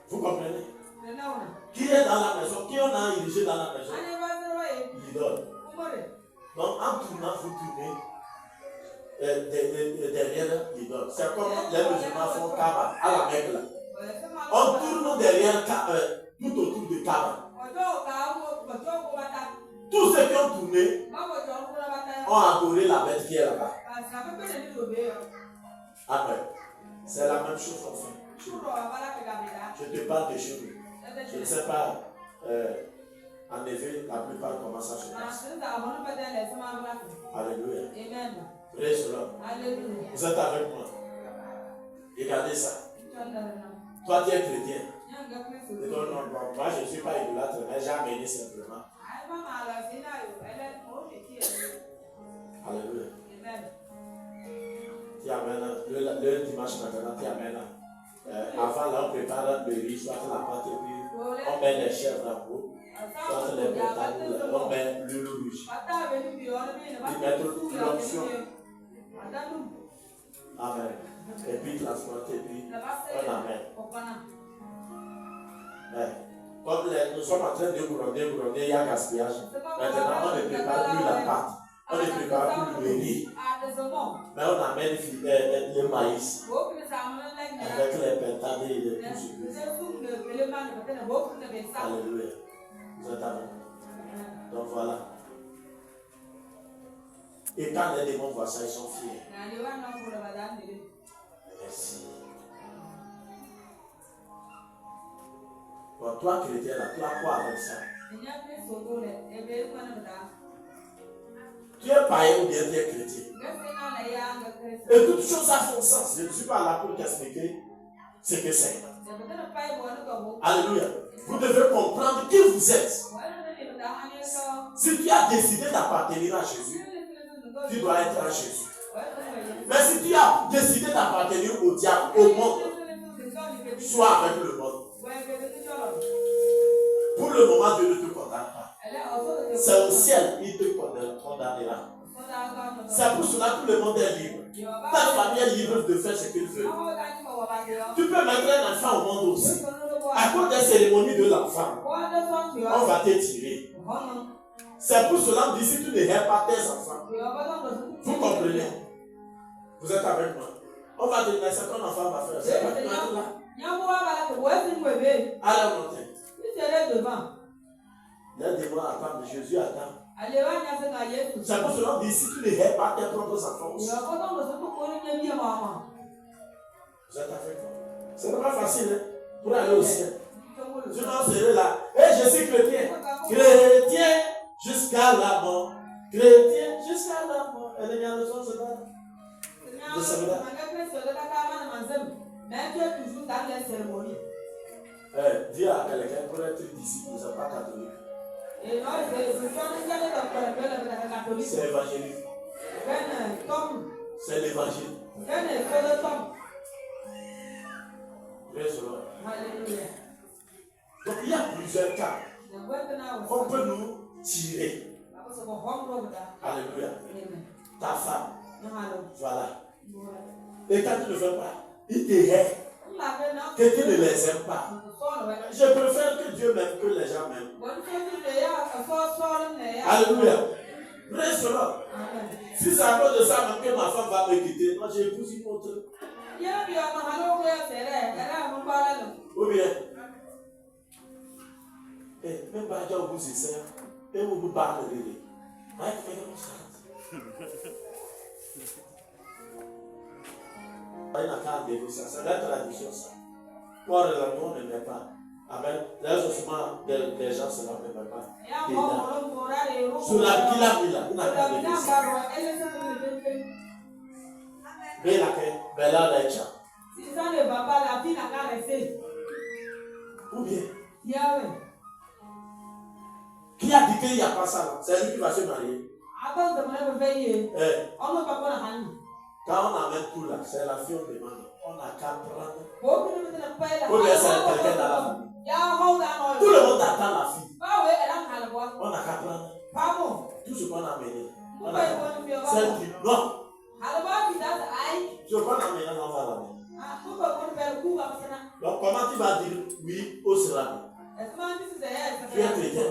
Vous comprenez? Qui est dans la maison? Qui on a érigé dans la maison? L'idole. Donc en tournant, vous tournez derrière l'idole. C'est comme les musulmans font Kaaba à la Mecque là. On tourne derrière tout autour de Kaaba. Tous ceux qui ont tourné ont adoré la bête qui est là-bas. Amen. C'est la même chose qu'on fait. Je te parle de chez nous. Je ne sais pas, en effet, la plupart comment ça se passe. Alléluia. Praise the Lord. Vous êtes avec moi. Regardez ça. Toi, tu es chrétien. Non, moi, je ne suis pas idolâtre, mais j'ai amené simplement. Alléluia. Tu amènes le dimanche maintenant, tu amènes. Avant, là, on prépare le riz, soit la pâte, et puis on met les chèvres en haut, soit les pétales, on met l'huile rouge. Ils mettent l'onction. Amen. Et puis transporter, et puis on amène. Comme nous sommes en train de grounder, il y a gaspillage. Maintenant, on ne prépare plus la pâte. On ne prépare plus le riz. Mais on amène le maïs. Avec les pétales et les pouces. Alléluia. Vous êtes avec moi. Donc voilà. Et quand les démons voient ça, ils sont fiers. Merci. Bon, toi, chrétien, là, tu as quoi avec ça? Tu es païen ou bien tu es chrétien? Et toutes choses à son sens. Je ne suis pas là pour t'expliquer ce que c'est. Alléluia. Vous devez comprendre qui vous êtes. Si tu as décidé d'appartenir à Jésus, tu dois être à Jésus. Mais si tu as décidé d'appartenir au diable, au monde, sois avec le monde. Pour le moment, Dieu ne te condamne pas. C'est au ciel, il te condamnera. C'est pour cela que tout le monde est libre. Ta famille est libre de faire ce qu'il veut. Tu peux mettre un enfant au monde aussi. À cause des cérémonies de l'enfant, on va te tirer. C'est pour cela que si tu ne hais pas tes enfants, vous comprenez? Vous êtes avec moi. On va te dire ce que ton enfant va faire. C'est pas que tu vas être là. Allez, montez. Les démons attendent, Jésus attend. C'est pour cela que si tu ne hais pas tes propres enfants aussi. Vous êtes avec moi. Ce n'est pas facile hein, pour aller au ciel. Sinon, c'est là. Et je suis chrétien. Chrétien jusqu'à la mort. Chrétien jusqu'à la mort. Elle est bien le son, c'est là. Je sais là. Dis à quelqu'un pour être disciple, ce n'est pas catholique. C'est évangélique. C'est l'évangile. Donc il y a plusieurs cas. On peut nous tirer. Alléluia. Ta femme. Voilà. Et quand tu ne le fais pas, il te hait. Que tu ne les aimes pas. Je préfère que Dieu m'aime que les gens m'aiment. Alléluia. Praise the Lord. Si c'est à cause de ça même que ma femme va me quitter, moi j'épouse une autre. Ou bien, même pas déjà au bout de ça, et vous vous parlez de lui. Il n'a qu'à négocier, ça doit être la tradition ça. Moi, on ne met pas. Amen. Les ossements des gens, cela ne met pas. Sur la pila, il n'a qu'à négocier. Mais la paix, bella lecha. Si ça ne va pas, la fille n'a qu'à rester. Ou bien, Yahweh. qui a dit qu'il n'y a pas ça? C'est lui qui va se marier. Attends, de me veiller. On ne va pas la hand. Quand on amène tout là, c'est la fille on demande. On n'a qu'à prendre. Ou bien c'est quelqu'un dans la famille. Tout le monde attend la fille. On n'a qu'à prendre. Tout ce qu'on a amené. On a qu'à prendre. Celle qui non. Ce qu'on a amené, on va l'amener. Donc comment tu vas dire oui au Sera? Tu es chrétien.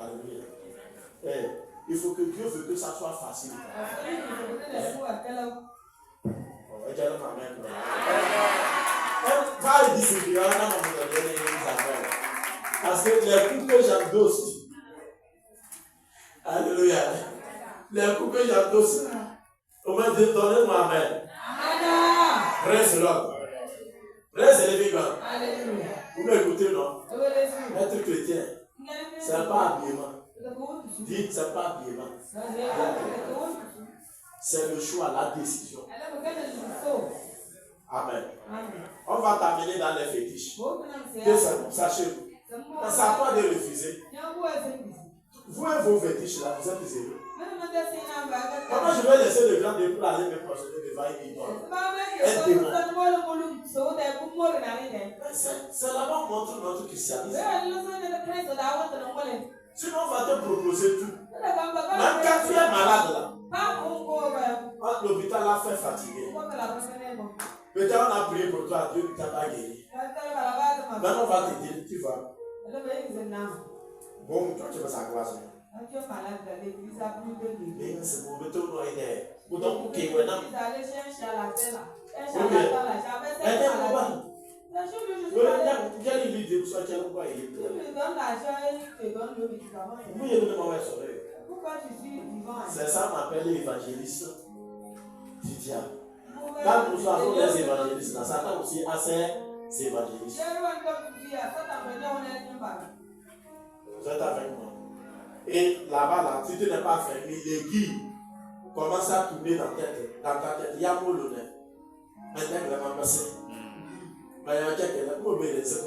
Alléluia. Il faut que Dieu veut que ça soit facile. Va discipliner, parce que les coups que j'endosse, alléluia, les coups que j'endosse, on m'a dit donnez-moi amen. Reste là. Reste élevé là. Vous m'écoutez, non? Être chrétien, c'est pas habillement. Dites, c'est pas habillement. C'est le choix, la décision. Amen. On va t'amener dans les fétiches. Sachez-vous. C'est à toi de refuser. Vous et vos fétiches là, vous êtes zélés. Comment je vais laisser le grand démon aller me procéder devant une idole? Un démon. C'est là-bas qu'on montre notre christianisme. Sinon, on va te proposer tout. Même quand tu es malade là, l'hôpital a fait fatiguer. Peut-être on a prié pour toi, Dieu ne t'a pas guéri. Maintenant, on va te dire, tu vas. Bon, toi, tu vas savoir ça. C'est pour le tour d'air. Pour donc, ok, maintenant. Quelle idée vous soit quelle quoi il est? C'est ça qu'on appelle l'évangéliste du diable. Quand nous avons les évangélistes, ça s'attend aussi à ces évangélistes. Vous êtes avec moi. Et là-bas, là, si tu n'es pas fermé, l'aiguille commence à tourner dans ta tête. Il y a mon honneur. Maintenant, il va passer. Mais il y a quelqu'un qui m'a dit ça.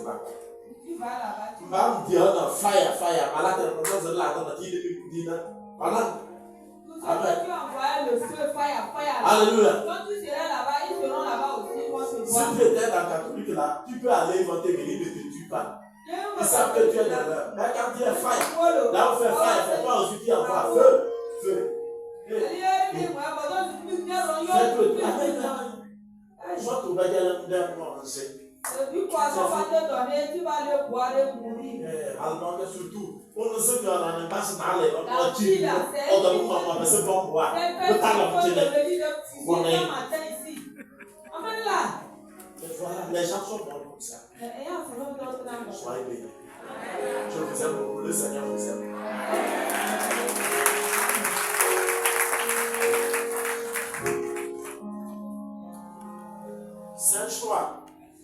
Tu vas là-bas. Tu vas me dire, fire. Malade, on va là, on va dire, voilà. Amen. Tu envoies le feu, fire. Alléluia. Quand tu seras là-bas, ils seront là-bas aussi. Si tu étais dans le catholique là, tu peux aller inventer, mais il ne te tue pas. Ils savent que tu es dans l'heure. Mais quand tu es fire, là on fait fire, c'est pas aussi qui envoie feu. Du poisson va te donner, tu vas le boire et mourir. Allemand surtout, on ne sait qu'on a pas ce mal, on tue, on doit nous faire ce bon bois. Le talent de ce matin ici. On est là. Les gens sont bons comme ça. Soyez bénis. Je vous aime beaucoup, le Seigneur vous aime. C'est un choix.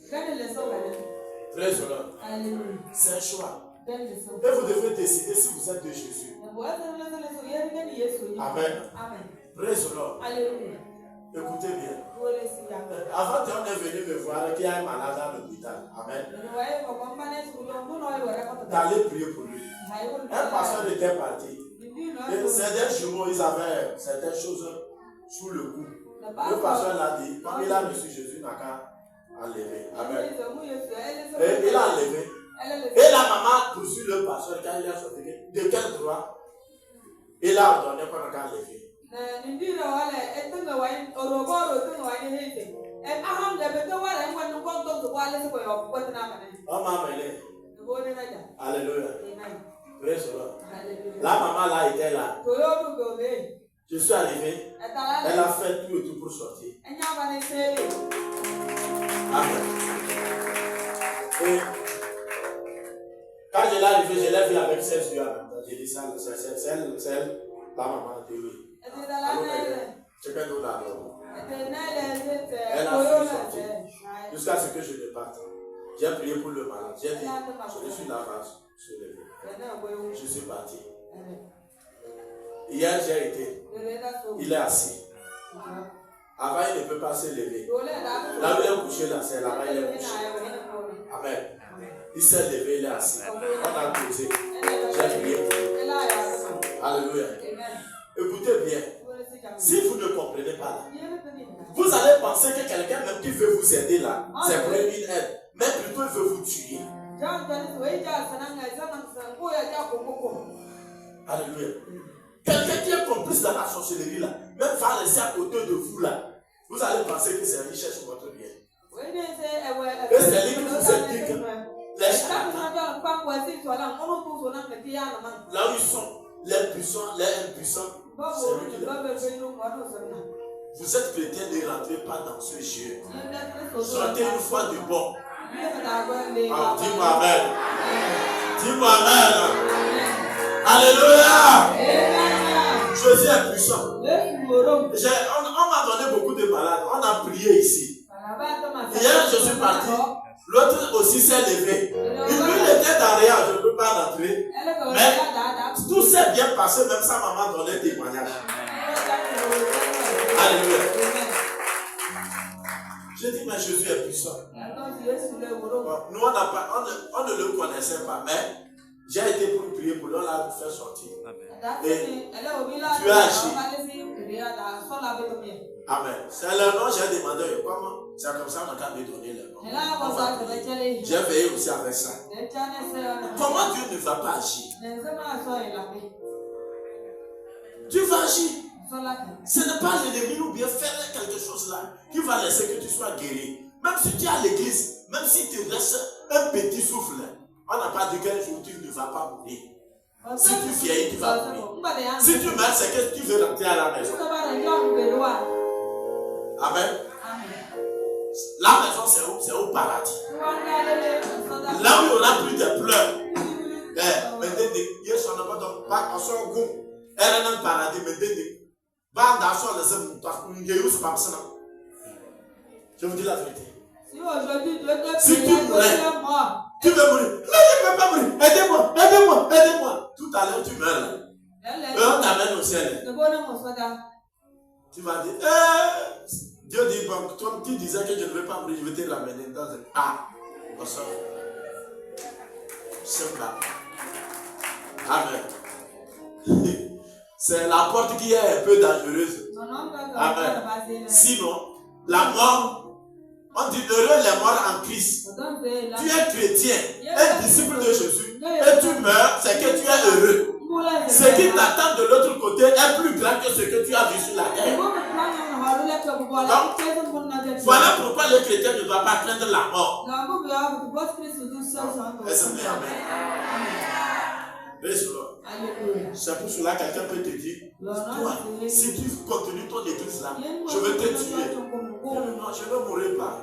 Très heureux. C'est un choix. Et vous devez décider si vous êtes de Jésus. Amen. Praise the Lord. Écoutez bien. Avant qu'on est venu me voir qu'il y a un malade dans l'hôpital. Amen. D'aller prier pour lui. Un pasteur était parti. Et certains jumeaux, ils avaient certaines choses sous le cou. Le pasteur l'a dit, comme il a reçu Jésus, il n'a qu'à enlever. Amen. Et il a enlevé. Et la maman poursuit le pasteur quand il a sorti. De quel droit? Il a ordonné qu'on n'a qu'à enlever. On m'a amené. Alléluia. Praise the Lord. La maman là était là. Je suis arrivé. Elle a fait tout et tout pour sortir. Amen. Et quand je l'ai arrivé, je l'ai vu avec ses yeux en même temps. J'ai dit ça, c'est elle, la maman de lui. C'est qu'elle nous l'a donné. Elle a pu sortir jusqu'à ce que je ne parte. J'ai prié pour le malade. J'ai dit, je suis là-bas, sur le lit. Je suis parti. Hier, j'ai été. Il est assis. Avant, il ne peut pas se lever. Là où il est couché, là, c'est là-bas, il est couché. Amen. Il s'est levé, il est assis. On a posé. J'ai prié pour lui. Alléluia. Écoutez bien. Si vous ne comprenez pas là, vous allez penser que quelqu'un même qui veut vous aider là, c'est pour une aide. Mais plutôt il veut vous tuer. Alléluia. Quelqu'un qui est complice dans la sorcellerie là, même va rester à côté de vous là, vous allez penser que c'est lui qui cherche votre bien. Et c'est lui qui vous indique les charlatans. Là où ils sont, les puissants, les impuissants, c'est lui qui les pousse. Vous êtes chrétien, ne rentrez pas dans ce jeu. Sortez une fois du bon. Ah, dis-moi amen. Dis-moi amen. Alléluia. Jésus est puissant. On m'a donné beaucoup de malades. On a prié ici. Hier, je suis parti. L'autre aussi s'est levé. Lui était dans rien, je ne peux pas rentrer. Mais tout s'est bien passé, même sa maman donnait témoignage. Alléluia. J'ai dit, mais Jésus est puissant. Nous, on ne le connaissait pas, mais j'ai été pour prier pour lui, on l'a fait sortir. Et tu as agi. Amen. C'est le nom, j'ai demandé comment. C'est comme ça qu'on a me donné le nom. J'ai veillé aussi avec ça. Comment Dieu ne va pas agir? Dieu va agir. Ce n'est pas l'ennemi ou bien faire quelque chose là qui va laisser que tu sois guéri. Même si tu es à l'église, même si tu restes un petit souffle, on n'a pas dit qu'un jour tu ne vas pas mourir. Si tu vieillis, tu vas mourir. Si tu meurs, c'est que tu veux rentrer à la maison. Amen. La maison, c'est où? C'est au paradis. Là où on a plus de pleurs. Je vous dis la vérité. Si tu mourais, tu veux mourir. Non, je ne peux pas mourir. Aidez-moi. Tout à l'heure, tu meurs là. Et on t'amène au ciel. Tu vas dire, Dieu dit, bon, toi tu disais que je ne vais pas mourir, je vais te ramener dans un... Ah, bonsoir. C'est là. Amen. C'est la porte qui est un peu dangereuse. Amen. Sinon, la mort, on dit heureux les morts en Christ. Tu es chrétien, un disciple de Jésus, et tu meurs, c'est que tu es heureux. Ce qui t'attend de l'autre côté est plus grand que ce que tu as vu sur la terre. Donc, voilà pourquoi le chrétien ne doit pas craindre la mort. C'est pour cela que quelqu'un peut te dire, toi, si tu continues ton église là, je vais te tuer. Non, je ne vais mourir pas.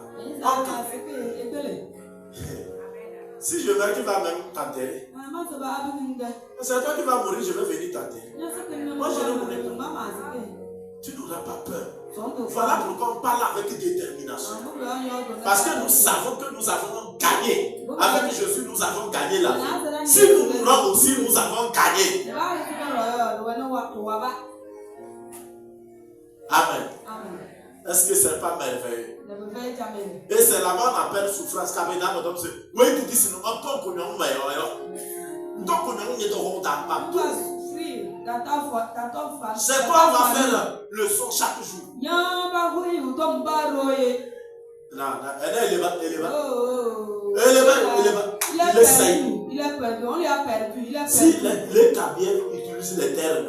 Si je meurs, tu vas même t'enterrer. C'est toi qui vas mourir, je vais venir t'enterrer. Moi, je ne mourrai pas. Tu n'auras pas peur. Voilà pourquoi on parle avec détermination. Parce que nous savons que nous avons gagné. Avec Jésus, nous avons gagné la vie. Si nous mourons aussi, nous avons gagné. Amen. Est-ce que ce n'est pas merveilleux? Et c'est là-bas on appelle souffrance. C'est quoi on va faire le son chaque jour? Il essaye. On lui a perdu. Si les cabiens utilisent les termes,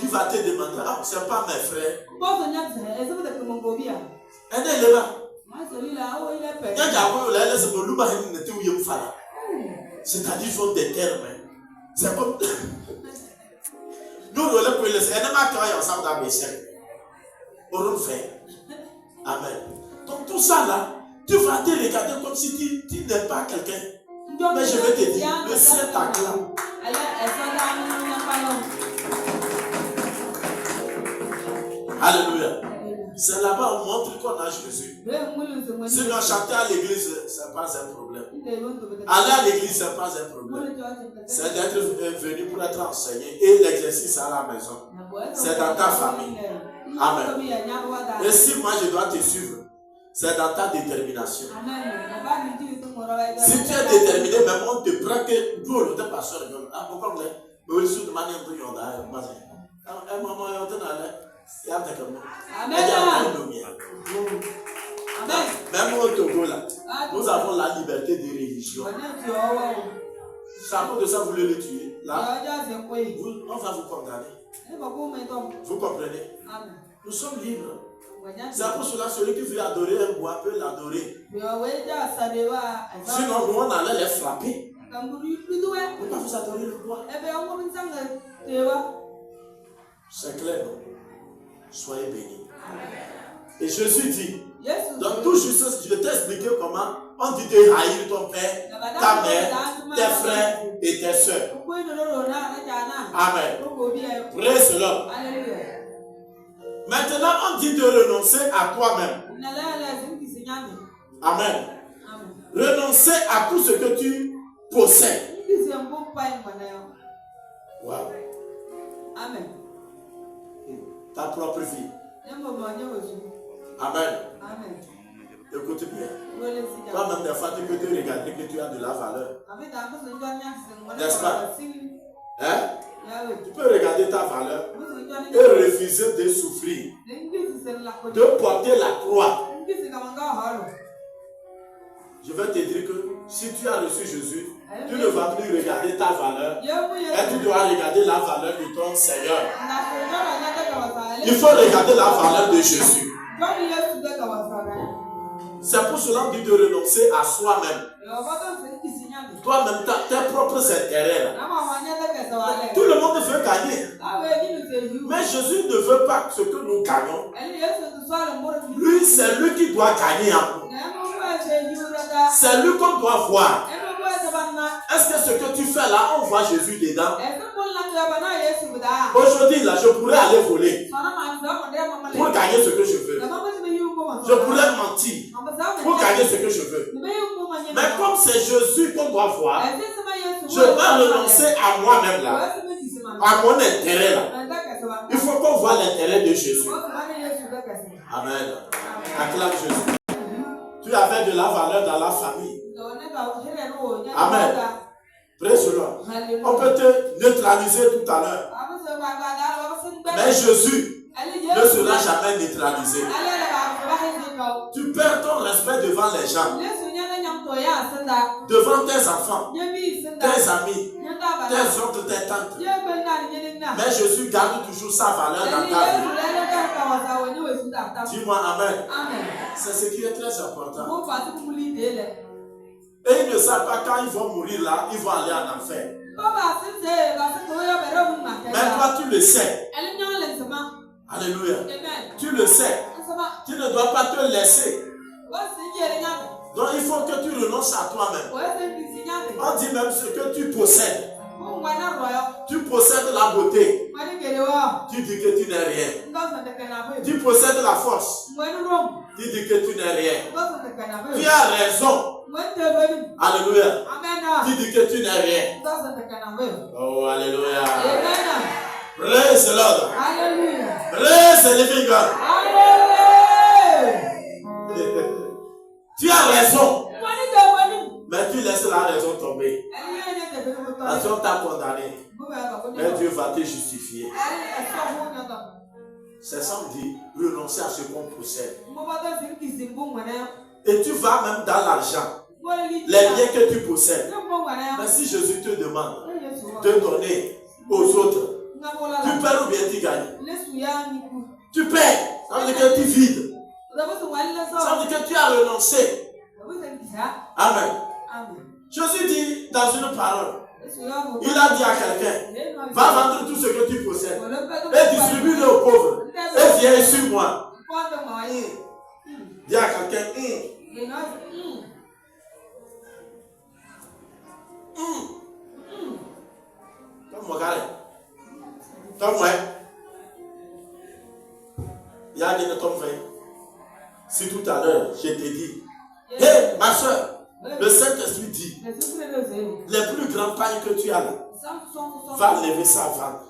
tu vas te demander, ah, c'est pas mes frères. C'est-à-dire qu'ils sont des termes. C'est comme... Nous, on les laisser. Ensemble dans mes chaînes. On le fait. Amen. Donc tout ça là, tu vas te regarder comme si tu n'es pas quelqu'un. Mais je vais te dire, le ciel t'acclame. Alléluia. C'est là-bas on montre qu'on a Jésus. Si nous chantons à l'église, ce n'est pas un problème. Aller à l'église, ce n'est pas un problème. C'est d'être venu pour être enseigné. Et l'exercice à la maison. C'est dans ta famille. Amen. Et si moi je dois te suivre, c'est dans ta détermination. Si tu es déterminé, même on te prend que tout le temps pasteur. Ah, pourquoi vous voulez se demander un peu de même au Togo là, nous avons la liberté de religion. C'est à cause de ça que vous voulez le tuer. Là, on va vous condamner. Vous comprenez? Nous sommes libres. C'est pour cela que celui qui veut adorer un bois peut l'adorer. Sinon, nous on allait les frapper. Pourquoi vous adorez le bois? C'est clair, non? Soyez bénis. Et Jésus dit, dans tout justice, je t'ai expliqué comment on dit de haïr ton père, ta mère, tes frères et tes soeurs. Amen. Praise the Lord. Maintenant, on dit de renoncer à toi-même. Amen. Renoncer à tout ce que tu possèdes. Wow. Amen. Ta propre vie. Amen. Écoute bien. Toi-même, des fois, tu peux te regarder que tu as de la valeur. N'est-ce pas? Hein? Tu peux regarder ta valeur et refuser de souffrir, de porter la croix. Je vais te dire que si tu as reçu Jésus, tu ne vas plus regarder ta valeur, et tu dois regarder la valeur de ton Seigneur. Il faut regarder la valeur de Jésus. C'est pour cela qu'on dit de renoncer à soi-même. Toi-même, tes propres intérêts. Là. Tout le monde veut gagner. Mais Jésus ne veut pas ce que nous gagnons. Lui, c'est lui qui doit gagner en nous. C'est lui qu'on doit voir. Est-ce que ce que tu fais là, on voit Jésus dedans? Aujourd'hui, là, je pourrais aller voler pour gagner ce que je veux. Je pourrais mentir pour gagner ce que je veux. Mais comme c'est Jésus qu'on doit voir, je vais renoncer à moi-même là, à mon intérêt là, Il faut qu'on voit l'intérêt de Jésus. Amen. Acclame Jésus. Tu avais de la valeur dans la famille. Amen. Praise the Lord. On peut te neutraliser tout à l'heure. Mais Jésus ne sera jamais neutralisé. Tu perds ton respect devant les gens, devant tes enfants, tes amis, tes oncles, tes tantes. Mais Jésus garde toujours sa valeur dans ta vie. Dis-moi Amen. C'est ce qui est très important. Et ils ne savent pas quand ils vont mourir là, ils vont aller en enfer. Mais toi tu le sais. Alléluia. Tu le sais. Tu ne dois pas te laisser. Donc il faut que tu renonces à toi-même. On dit même ce que tu possèdes. Tu possèdes la beauté. Tu dis que tu n'es rien. Tu possèdes la force. Tu dis que tu n'es rien. Tu as raison. Alléluia. Tu dis que tu n'es rien. Oh, alléluia. Praise the Lord. Praise the living God. Tu as raison. Mais tu laisses la raison tomber. La raison t'a condamné. Mais Dieu va te justifier. C'est ça on dit, renoncer à ce qu'on possède. Et tu vas même dans l'argent. Les biens que tu possèdes. Mais si Jésus te demande de donner aux autres, tu perds ou bien tu gagnes? Tu perds. Ça veut dire que tu vides. Ça veut dire que tu as renoncé. Amen. Jésus dit dans une parole, il a dit à quelqu'un, va vendre tout ce que tu possèdes et distribue-le aux pauvres et viens sur moi. Dis à quelqu'un, il y a des tomes 20. Si tout à l'heure, je t'ai dit, hé, ma soeur, le Saint-Esprit dit, les plus grands pains que tu as là, va lever ça à vendre.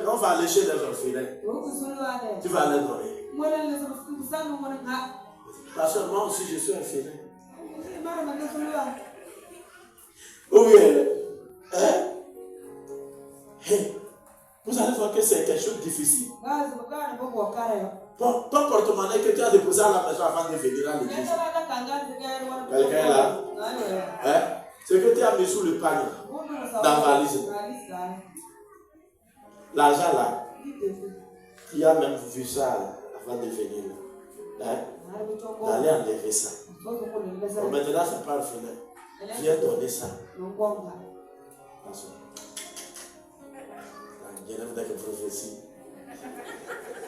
On va aller chez les orphelins. Tu vas les donner. Parce que moi aussi, je suis orphelin. Oui, vous allez voir que c'est quelque chose de difficile. Ton porte-monnaie que tu as déposé à la maison avant de venir à l'église. Quelqu'un est là? Ce que tu as mis sous le panier, dans la valise. L'argent là, tu as même vu ça là, avant de venir là. D'aller enlever ça. Bon, maintenant, c'est pas le fenêtre. Viens donner ça. Je n'aime pas que prophétie.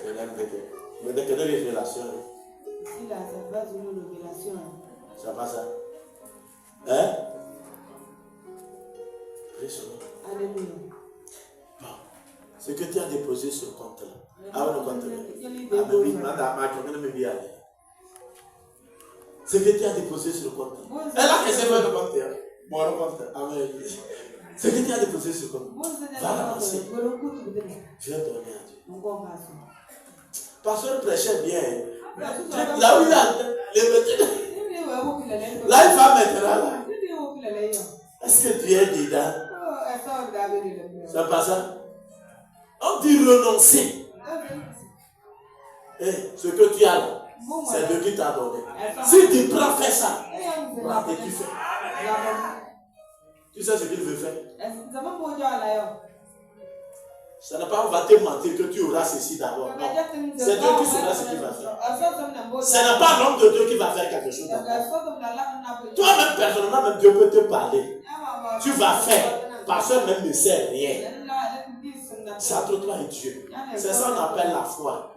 Je n'aime pas que. Mais dès que des révélations. Si là, c'est pas une révélation. Ça va ça? Hein? Alléluia. Bon. Ce que tu as déposé sur le compte là. Ah oui, le compte là. Ah oui, madame, ce que tu as déposé sur le compte. Elle a laissé le compte. Bon, le compte. Amen. Ce que tu as déposé sur le compte. Va l'avancer. Viens donner à Dieu. Pasteur prêchait bien. Là où il a les métiers. Là, il va maintenant là. Est-ce que tu es dedans? C'est pas ça? On dit renoncer. Ce que tu as là, c'est Dieu qui t'a donné. Si tu prends, fais ça. Et tu fais. Tu sais ce qu'il veut faire? Ça n'est pas on va te mentir que tu auras ceci d'abord. Non. C'est Dieu qui saura ce qu'il va faire. Ce n'est pas l'homme de Dieu qui va faire quelque chose d'abord. Toi-même, personnellement, même Dieu peut te parler. Tu vas faire. Personne même ne sait rien. C'est entre toi et Dieu. C'est ça qu'on appelle la foi.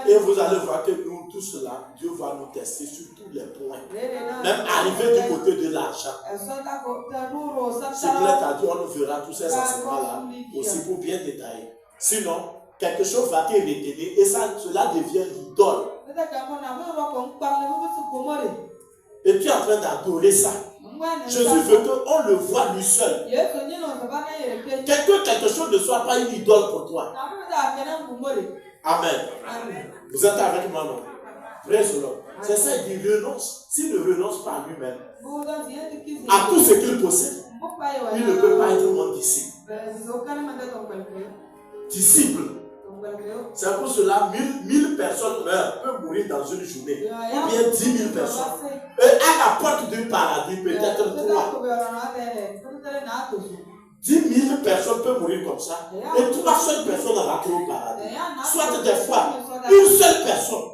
Et vous allez voir que nous, tout cela, Dieu va nous tester sur tous les points. Même arriver du côté de l'argent. C'est clair qu'à Dieu, on verra tous ces enseignements-là aussi pour bien détailler. Sinon, quelque chose va te retenir et ça, cela devient l'idole. Et tu es en train d'adorer ça. Jésus veut qu'on le voit lui seul. Quelque chose ne soit pas une idole pour toi. Amen. Vous êtes avec moi, non? Praise the Lord. C'est ça qu'il renonce. S'il ne renonce pas à lui-même, à tout ce qu'il possède, il ne peut pas être mon disciple. Disciple. C'est pour cela 1000 personnes peuvent mourir dans une journée. Ou bien 10 000 personnes. Et à la porte du paradis, peut-être 3. 10 000 personnes peuvent mourir comme ça. Et 3 seules personnes rentrent au paradis. Soit des fois, une seule personne.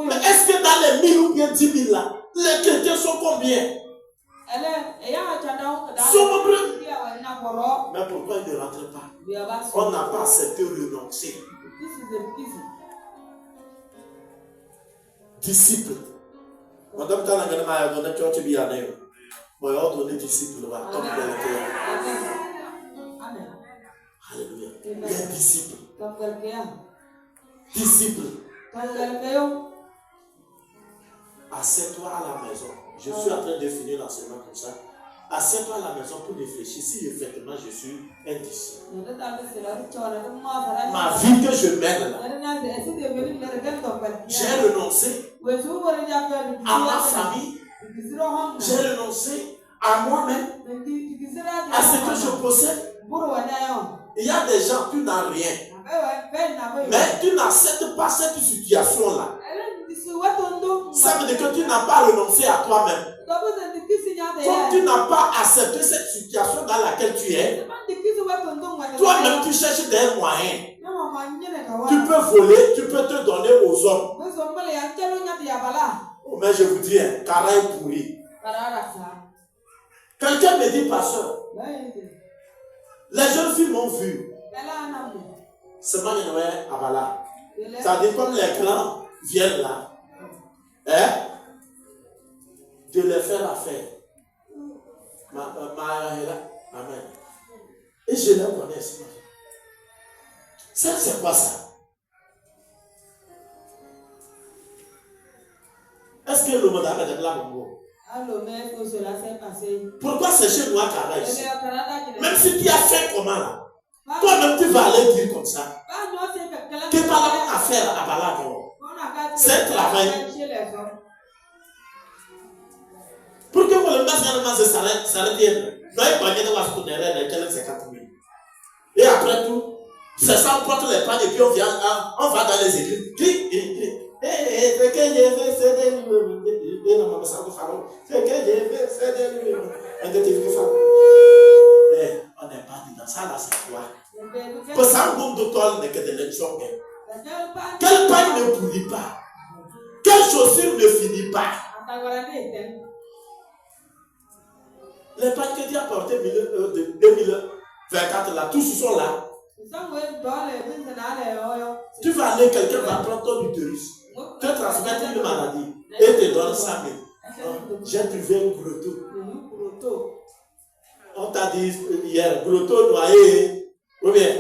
Mais est-ce que dans les 1000 ou bien 10 000 là, les chrétiens sont combien? Sont nombreux. Mais pourquoi ils ne rentrent pas? On n'a pas accepté renoncer. Disciple. Madame Tanagana a donné que tu bien né. Moi, on donne disciple. Alléluia. Il est disciple. Disciple. Assieds-toi à la maison. Je suis en train de finir l'enseignement comme ça. Assieds-toi à la maison pour réfléchir si effectivement je suis un disciple. Ma vie que je mène là, j'ai renoncé à ma famille, j'ai renoncé à moi-même, à ce que je possède. Il y a des gens, tu n'as rien, mais tu n'acceptes pas cette situation-là. Ça veut dire que tu n'as pas renoncé à toi-même. Comme tu n'as pas accepté cette situation dans laquelle tu es, toi-même tu cherches des moyens. Tu peux voler, tu peux te donner aux hommes. Mais je vous dis, Kara est pourri. Quelqu'un me dit, pasteur, les jeunes filles m'ont vu. C'est moi qui à Bala. Ça dit comme les clans viennent là, de les faire affaire. Amen. Et je les connais. C'est quoi ça? Est-ce que le modèle est de là? Pourquoi c'est chez moi Kara ici? Même si tu as fait comment là? Toi-même tu vas aller dire comme ça. Que tu as affaire à Bala. C'est un travail. Pour que vous le massez, ça s'arrête. Et après tout, c'est ça, on porte les pannes et puis on va dans les églises. Clic, clic. C'est que j'ai fait, c'est des numéros. C'est que j'ai fait, c'est des numéros. On n'est pas dit dans ça, là, c'est quoi? Pour ça, on de toile n'est que de l'élection. Quelle paille ne pourrit pas? Quelle chaussure ne finit pas? Les pagnes que tu as portées de 2024 là, tous sont là. Tu vas aller, quelqu'un va prendre ton utérus, te transmettre une maladie et te donne 100 000. J'ai trouvé un grotto. On t'a dit hier, grotto noyé. Ou bien?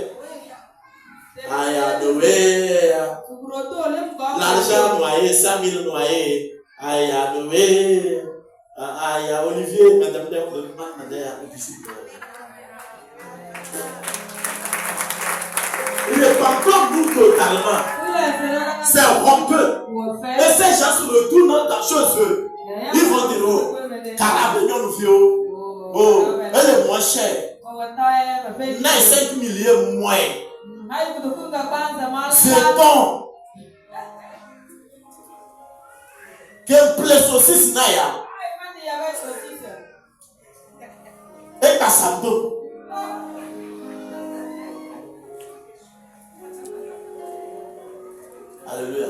Aïe, Noé. L'argent noyé, 100 000 noyés. Aïe, Noé. Aïe, Olivier, madame, il ne parle pas vous totalement. C'est honteux. Et ces gens se retournent dans chez eux. Ils vont dire, oh, Carabignon nous fait, oh, elle est moins chère. N'a 5 millions moins. C'est bon. Quel plaît saucisse Naya. Et Kassando. Alléluia.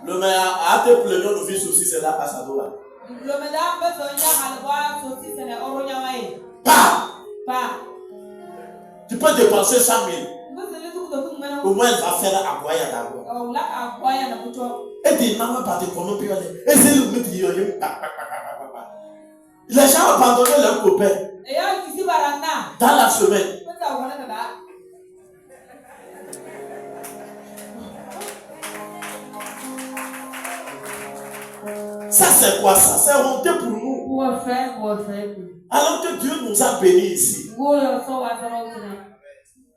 Le meilleur a te pleurer nous vit aussi c'est là Kassando. Tu peux dépenser 100 000. Au moins, elle va faire à Goya d'abord. Et des mamans partent comment puis aller. Et c'est le but qui est. Les gens ont abandonné leurs copains. Dans la semaine. Ça, c'est quoi ça? C'est honteux pour nous. Alors que Dieu nous a bénis ici.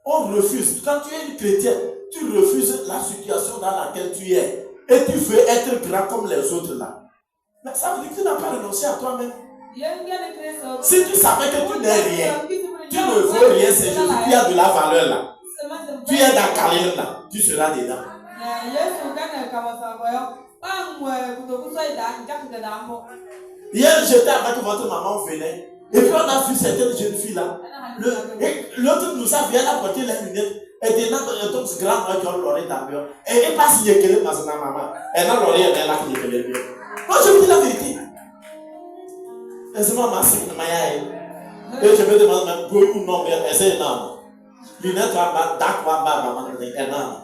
On refuse. Quand tu es une chrétienne, tu refuses la situation dans laquelle tu es. Et tu veux être grand comme les autres là. Mais ça veut dire que tu n'as pas renoncé à toi-même. Si tu savais que tu n'es rien, tu ne veux rien, c'est Jésus qui a de la valeur là. Tu es dans Calais là, tu seras dedans. Hier, j'étais avec votre maman, on venait. Et puis on a vu certaines jeunes filles là. L'autre nous a vu, elle a porté les lunettes. Et maintenant, donc ce grand qui a l'oreille d'ambiance. Et elle passe y éclairée dans sa maman. Elle a l'oreille, elle est là qui éclaire bien. Moi, je vous dis la vérité. Et c'est maman, c'est une maille. Et je me demande même, pour ou non, mais c'est énorme. Lunettes, d'accord, maman, c'est énorme.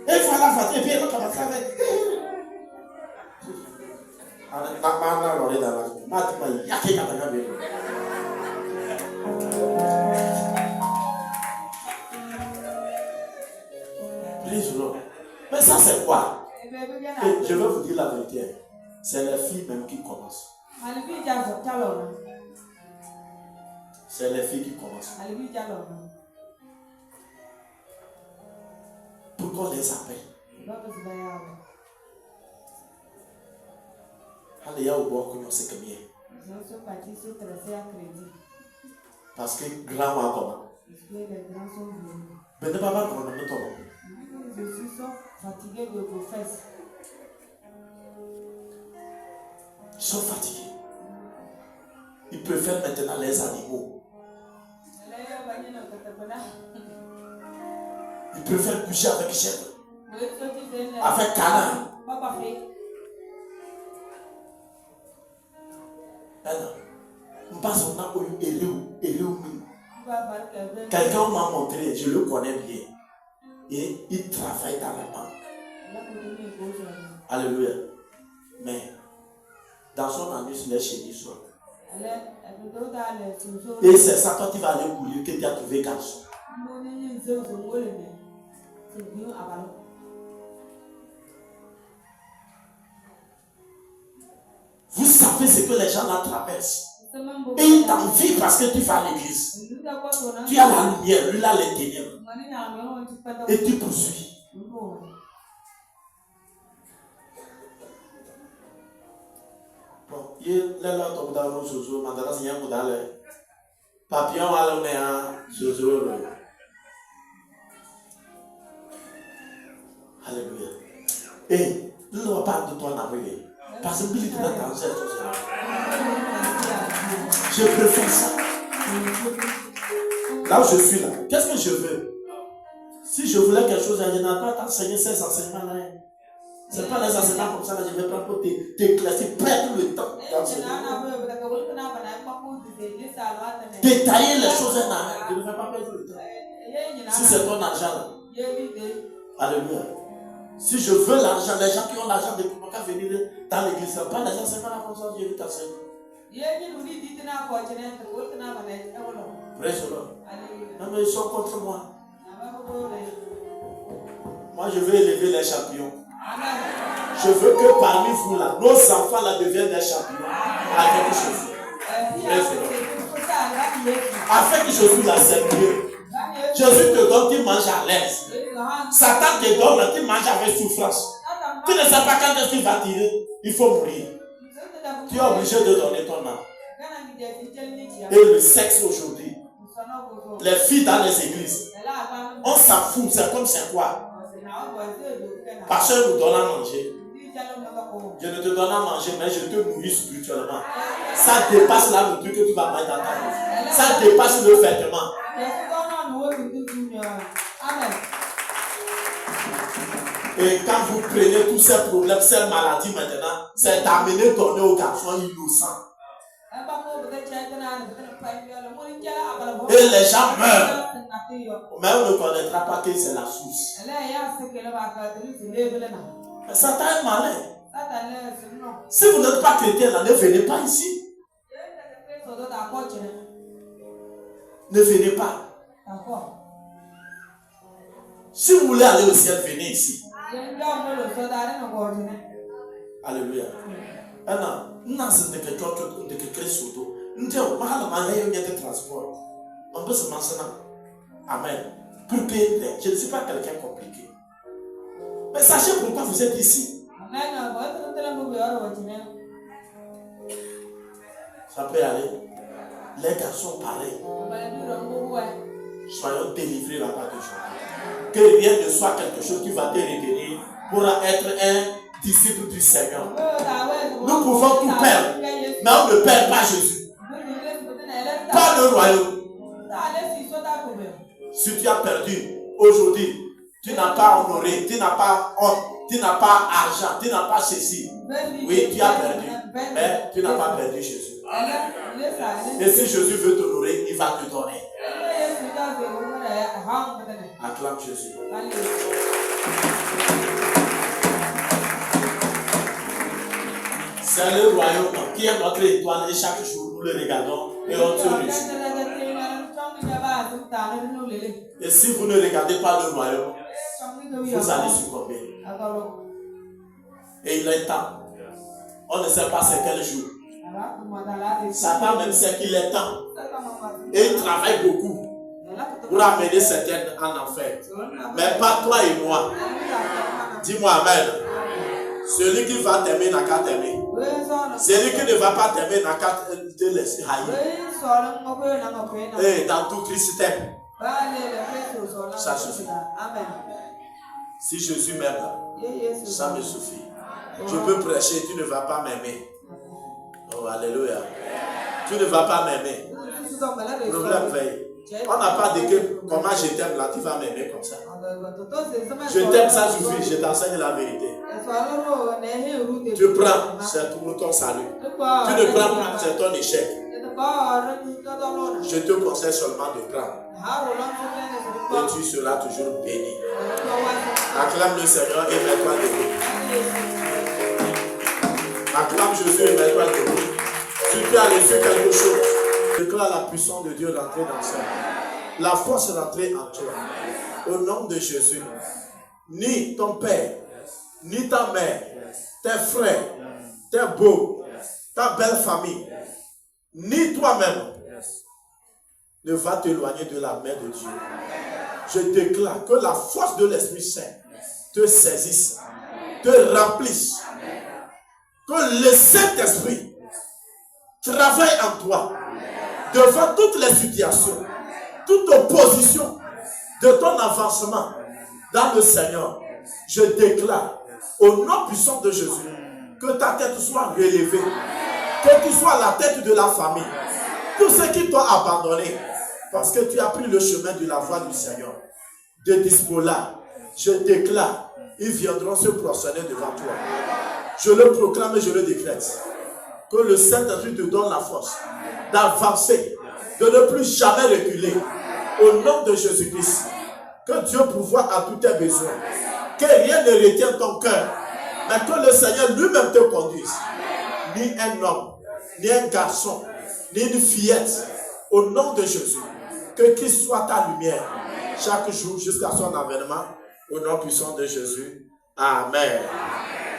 Et il faut la faire, et puis elle va commencer avec. Mais ça c'est quoi? Et je vais vous dire la vérité. C'est les filles même qui commencent. C'est les filles qui commencent. Pourquoi on les appelle? Parce que grand va comment? Mais ne pas comment nous mettons. Je suis fatigué de vos fesses. Ils sont fatigués. Ils préfèrent maintenant les animaux. Ils préfèrent coucher avec chèvre, avec canard. Nous passons dans une quelqu'un m'a montré, je le connais bien. Et il travaille dans la banque. Alléluia. Mais dans son anus, il est chez lui seul. Et c'est ça, quand tu vas aller courir, que tu as trouvé garçon. Vous savez ce que les gens là traversent. Et ils t'envient parce que tu vas à l'église. Tu as la lumière, lui là les ténèbres. Et tu poursuis. Bon, il est là, tu as un zozo, maintenant c'est un modèle. Papillon à l'honneur, zozo. Alléluia. Et nous ne va pas de toi en avril. Parce que Billy est dans cette chose. Je préfère ça. Là où je suis là, qu'est-ce que je veux? Si je voulais quelque chose, je n'ai pas t'enseigner ces enseignements-là. Ce n'est pas les enseignements comme ça que je vais prendre pour t'éclaircir, perdre le temps d'enseigner. Détailler les choses, je ne vais pas perdre le temps. Si c'est ton argent là. Alléluia. Si je veux l'argent, les gens qui ont l'argent de pouvoir venir dans l'église, ce n'est pas les enseignements comme ça que je vais t'enseigner. Praise the Lord. Non, mais ils sont contre moi. Moi, je veux élever les champions. Je veux que parmi vous, là, nos enfants là, deviennent des champions. À quelque chose. Afin que Jésus la serve. Jésus te donne, tu manges à l'aise. Satan te donne, tu manges avec souffrance. Tu ne sais pas quand est-ce qu'il va tirer. Il faut mourir. Tu es obligé de donner ton âme. Et le sexe aujourd'hui, les filles dans les églises, on s'en fout, c'est comme c'est quoi? Parce que nous donne à manger. Je ne te donne à manger, mais je te nourris spirituellement. Ça dépasse la nourriture que tu vas mettre dans ta bouche. Ça dépasse le vêtement. Et quand vous prenez tous ces problèmes, ces maladies maintenant, c'est d'amener donner aux garçons innocents. Et les gens meurent. Mais on ne connaîtra pas que c'est la source. Mais Satan est malin. Si vous n'êtes pas chrétien, là, ne venez pas ici. Ne venez pas. Si vous voulez aller au ciel, venez ici. Alléluia. Maintenant, transport. On peut se mentionner. Amen. Pour payer, je ne suis pas quelqu'un compliqué. Mais sachez pourquoi vous êtes ici. Ça peut aller. Les garçons pareils. Soyons délivrés là-bas de Jésus. Que rien ne soit quelque chose qui va te retenir pour être un disciple du Seigneur. Nous pouvons tout perdre, mais on ne perd pas Jésus. Pas le royaume. Si tu as perdu aujourd'hui, tu n'as pas honoré, tu n'as pas honte, tu n'as pas argent, tu n'as pas ceci. Oui, tu as perdu, mais tu n'as pas perdu Jésus. Et si Jésus veut t'honorer, il va te donner. Acclame Jésus. C'est le royaume qui est notre étoile et chaque jour nous le regardons et on se réjouit. Et si vous ne regardez pas le royaume, vous allez succomber. Et il est temps. On ne sait pas c'est quel jour. Satan même sait qu'il est temps. Et il travaille beaucoup pour amener certains en enfer. Mais pas toi et moi. Dis-moi Amen. Celui qui va t'aimer n'a qu'à t'aimer. Celui qui ne va pas t'aimer n'a qu'à te laisser haïr. Et dans tout Christ t'aime. Ça suffit. Si Jésus m'aime, ça me suffit. Je peux prêcher, tu ne vas pas m'aimer. Oh, alléluia. Tu ne vas pas m'aimer. Problème veille. On n'a pas dit que comment je t'aime là, tu vas m'aimer comme ça. Je t'aime, ça suffit, je t'enseigne la vérité. Tu prends, c'est pour ton salut. Tu ne prends pas, c'est ton échec. Je te conseille seulement de prendre. Et tu seras toujours béni. Acclame le Seigneur et mets-toi debout. Acclame Jésus et mets-toi debout. Si tu as reçu quelque chose, déclare la puissance de Dieu rentrer dans ça. La force rentrer en toi. Au nom de Jésus. Ni ton père, ni ta mère, tes frères, tes beaux, ta belle famille, ni toi-même ne va t'éloigner de la main de Dieu. Je déclare que la force de l'Esprit Saint te saisisse, te remplisse, que le Saint-Esprit travaille en toi devant toutes les situations, toute opposition de ton avancement dans le Seigneur. Je déclare au nom puissant de Jésus que ta tête soit relevée, que tu sois la tête de la famille. Tout ce qui t'a abandonné, parce que tu as pris le chemin de la voie du Seigneur, de Dispola, je déclare, ils viendront se prosterner devant toi. Je le proclame et je le décrète. Que le Saint-Esprit te donne la force d'avancer, de ne plus jamais reculer. Au nom de Jésus-Christ, que Dieu pourvoie à tous tes besoins. Que rien ne retienne ton cœur, mais que le Seigneur lui-même te conduise. Ni un homme, ni un garçon, ni une fillette. Au nom de Jésus, que Christ soit ta lumière chaque jour jusqu'à son avènement. Au nom puissant de Jésus. Amen.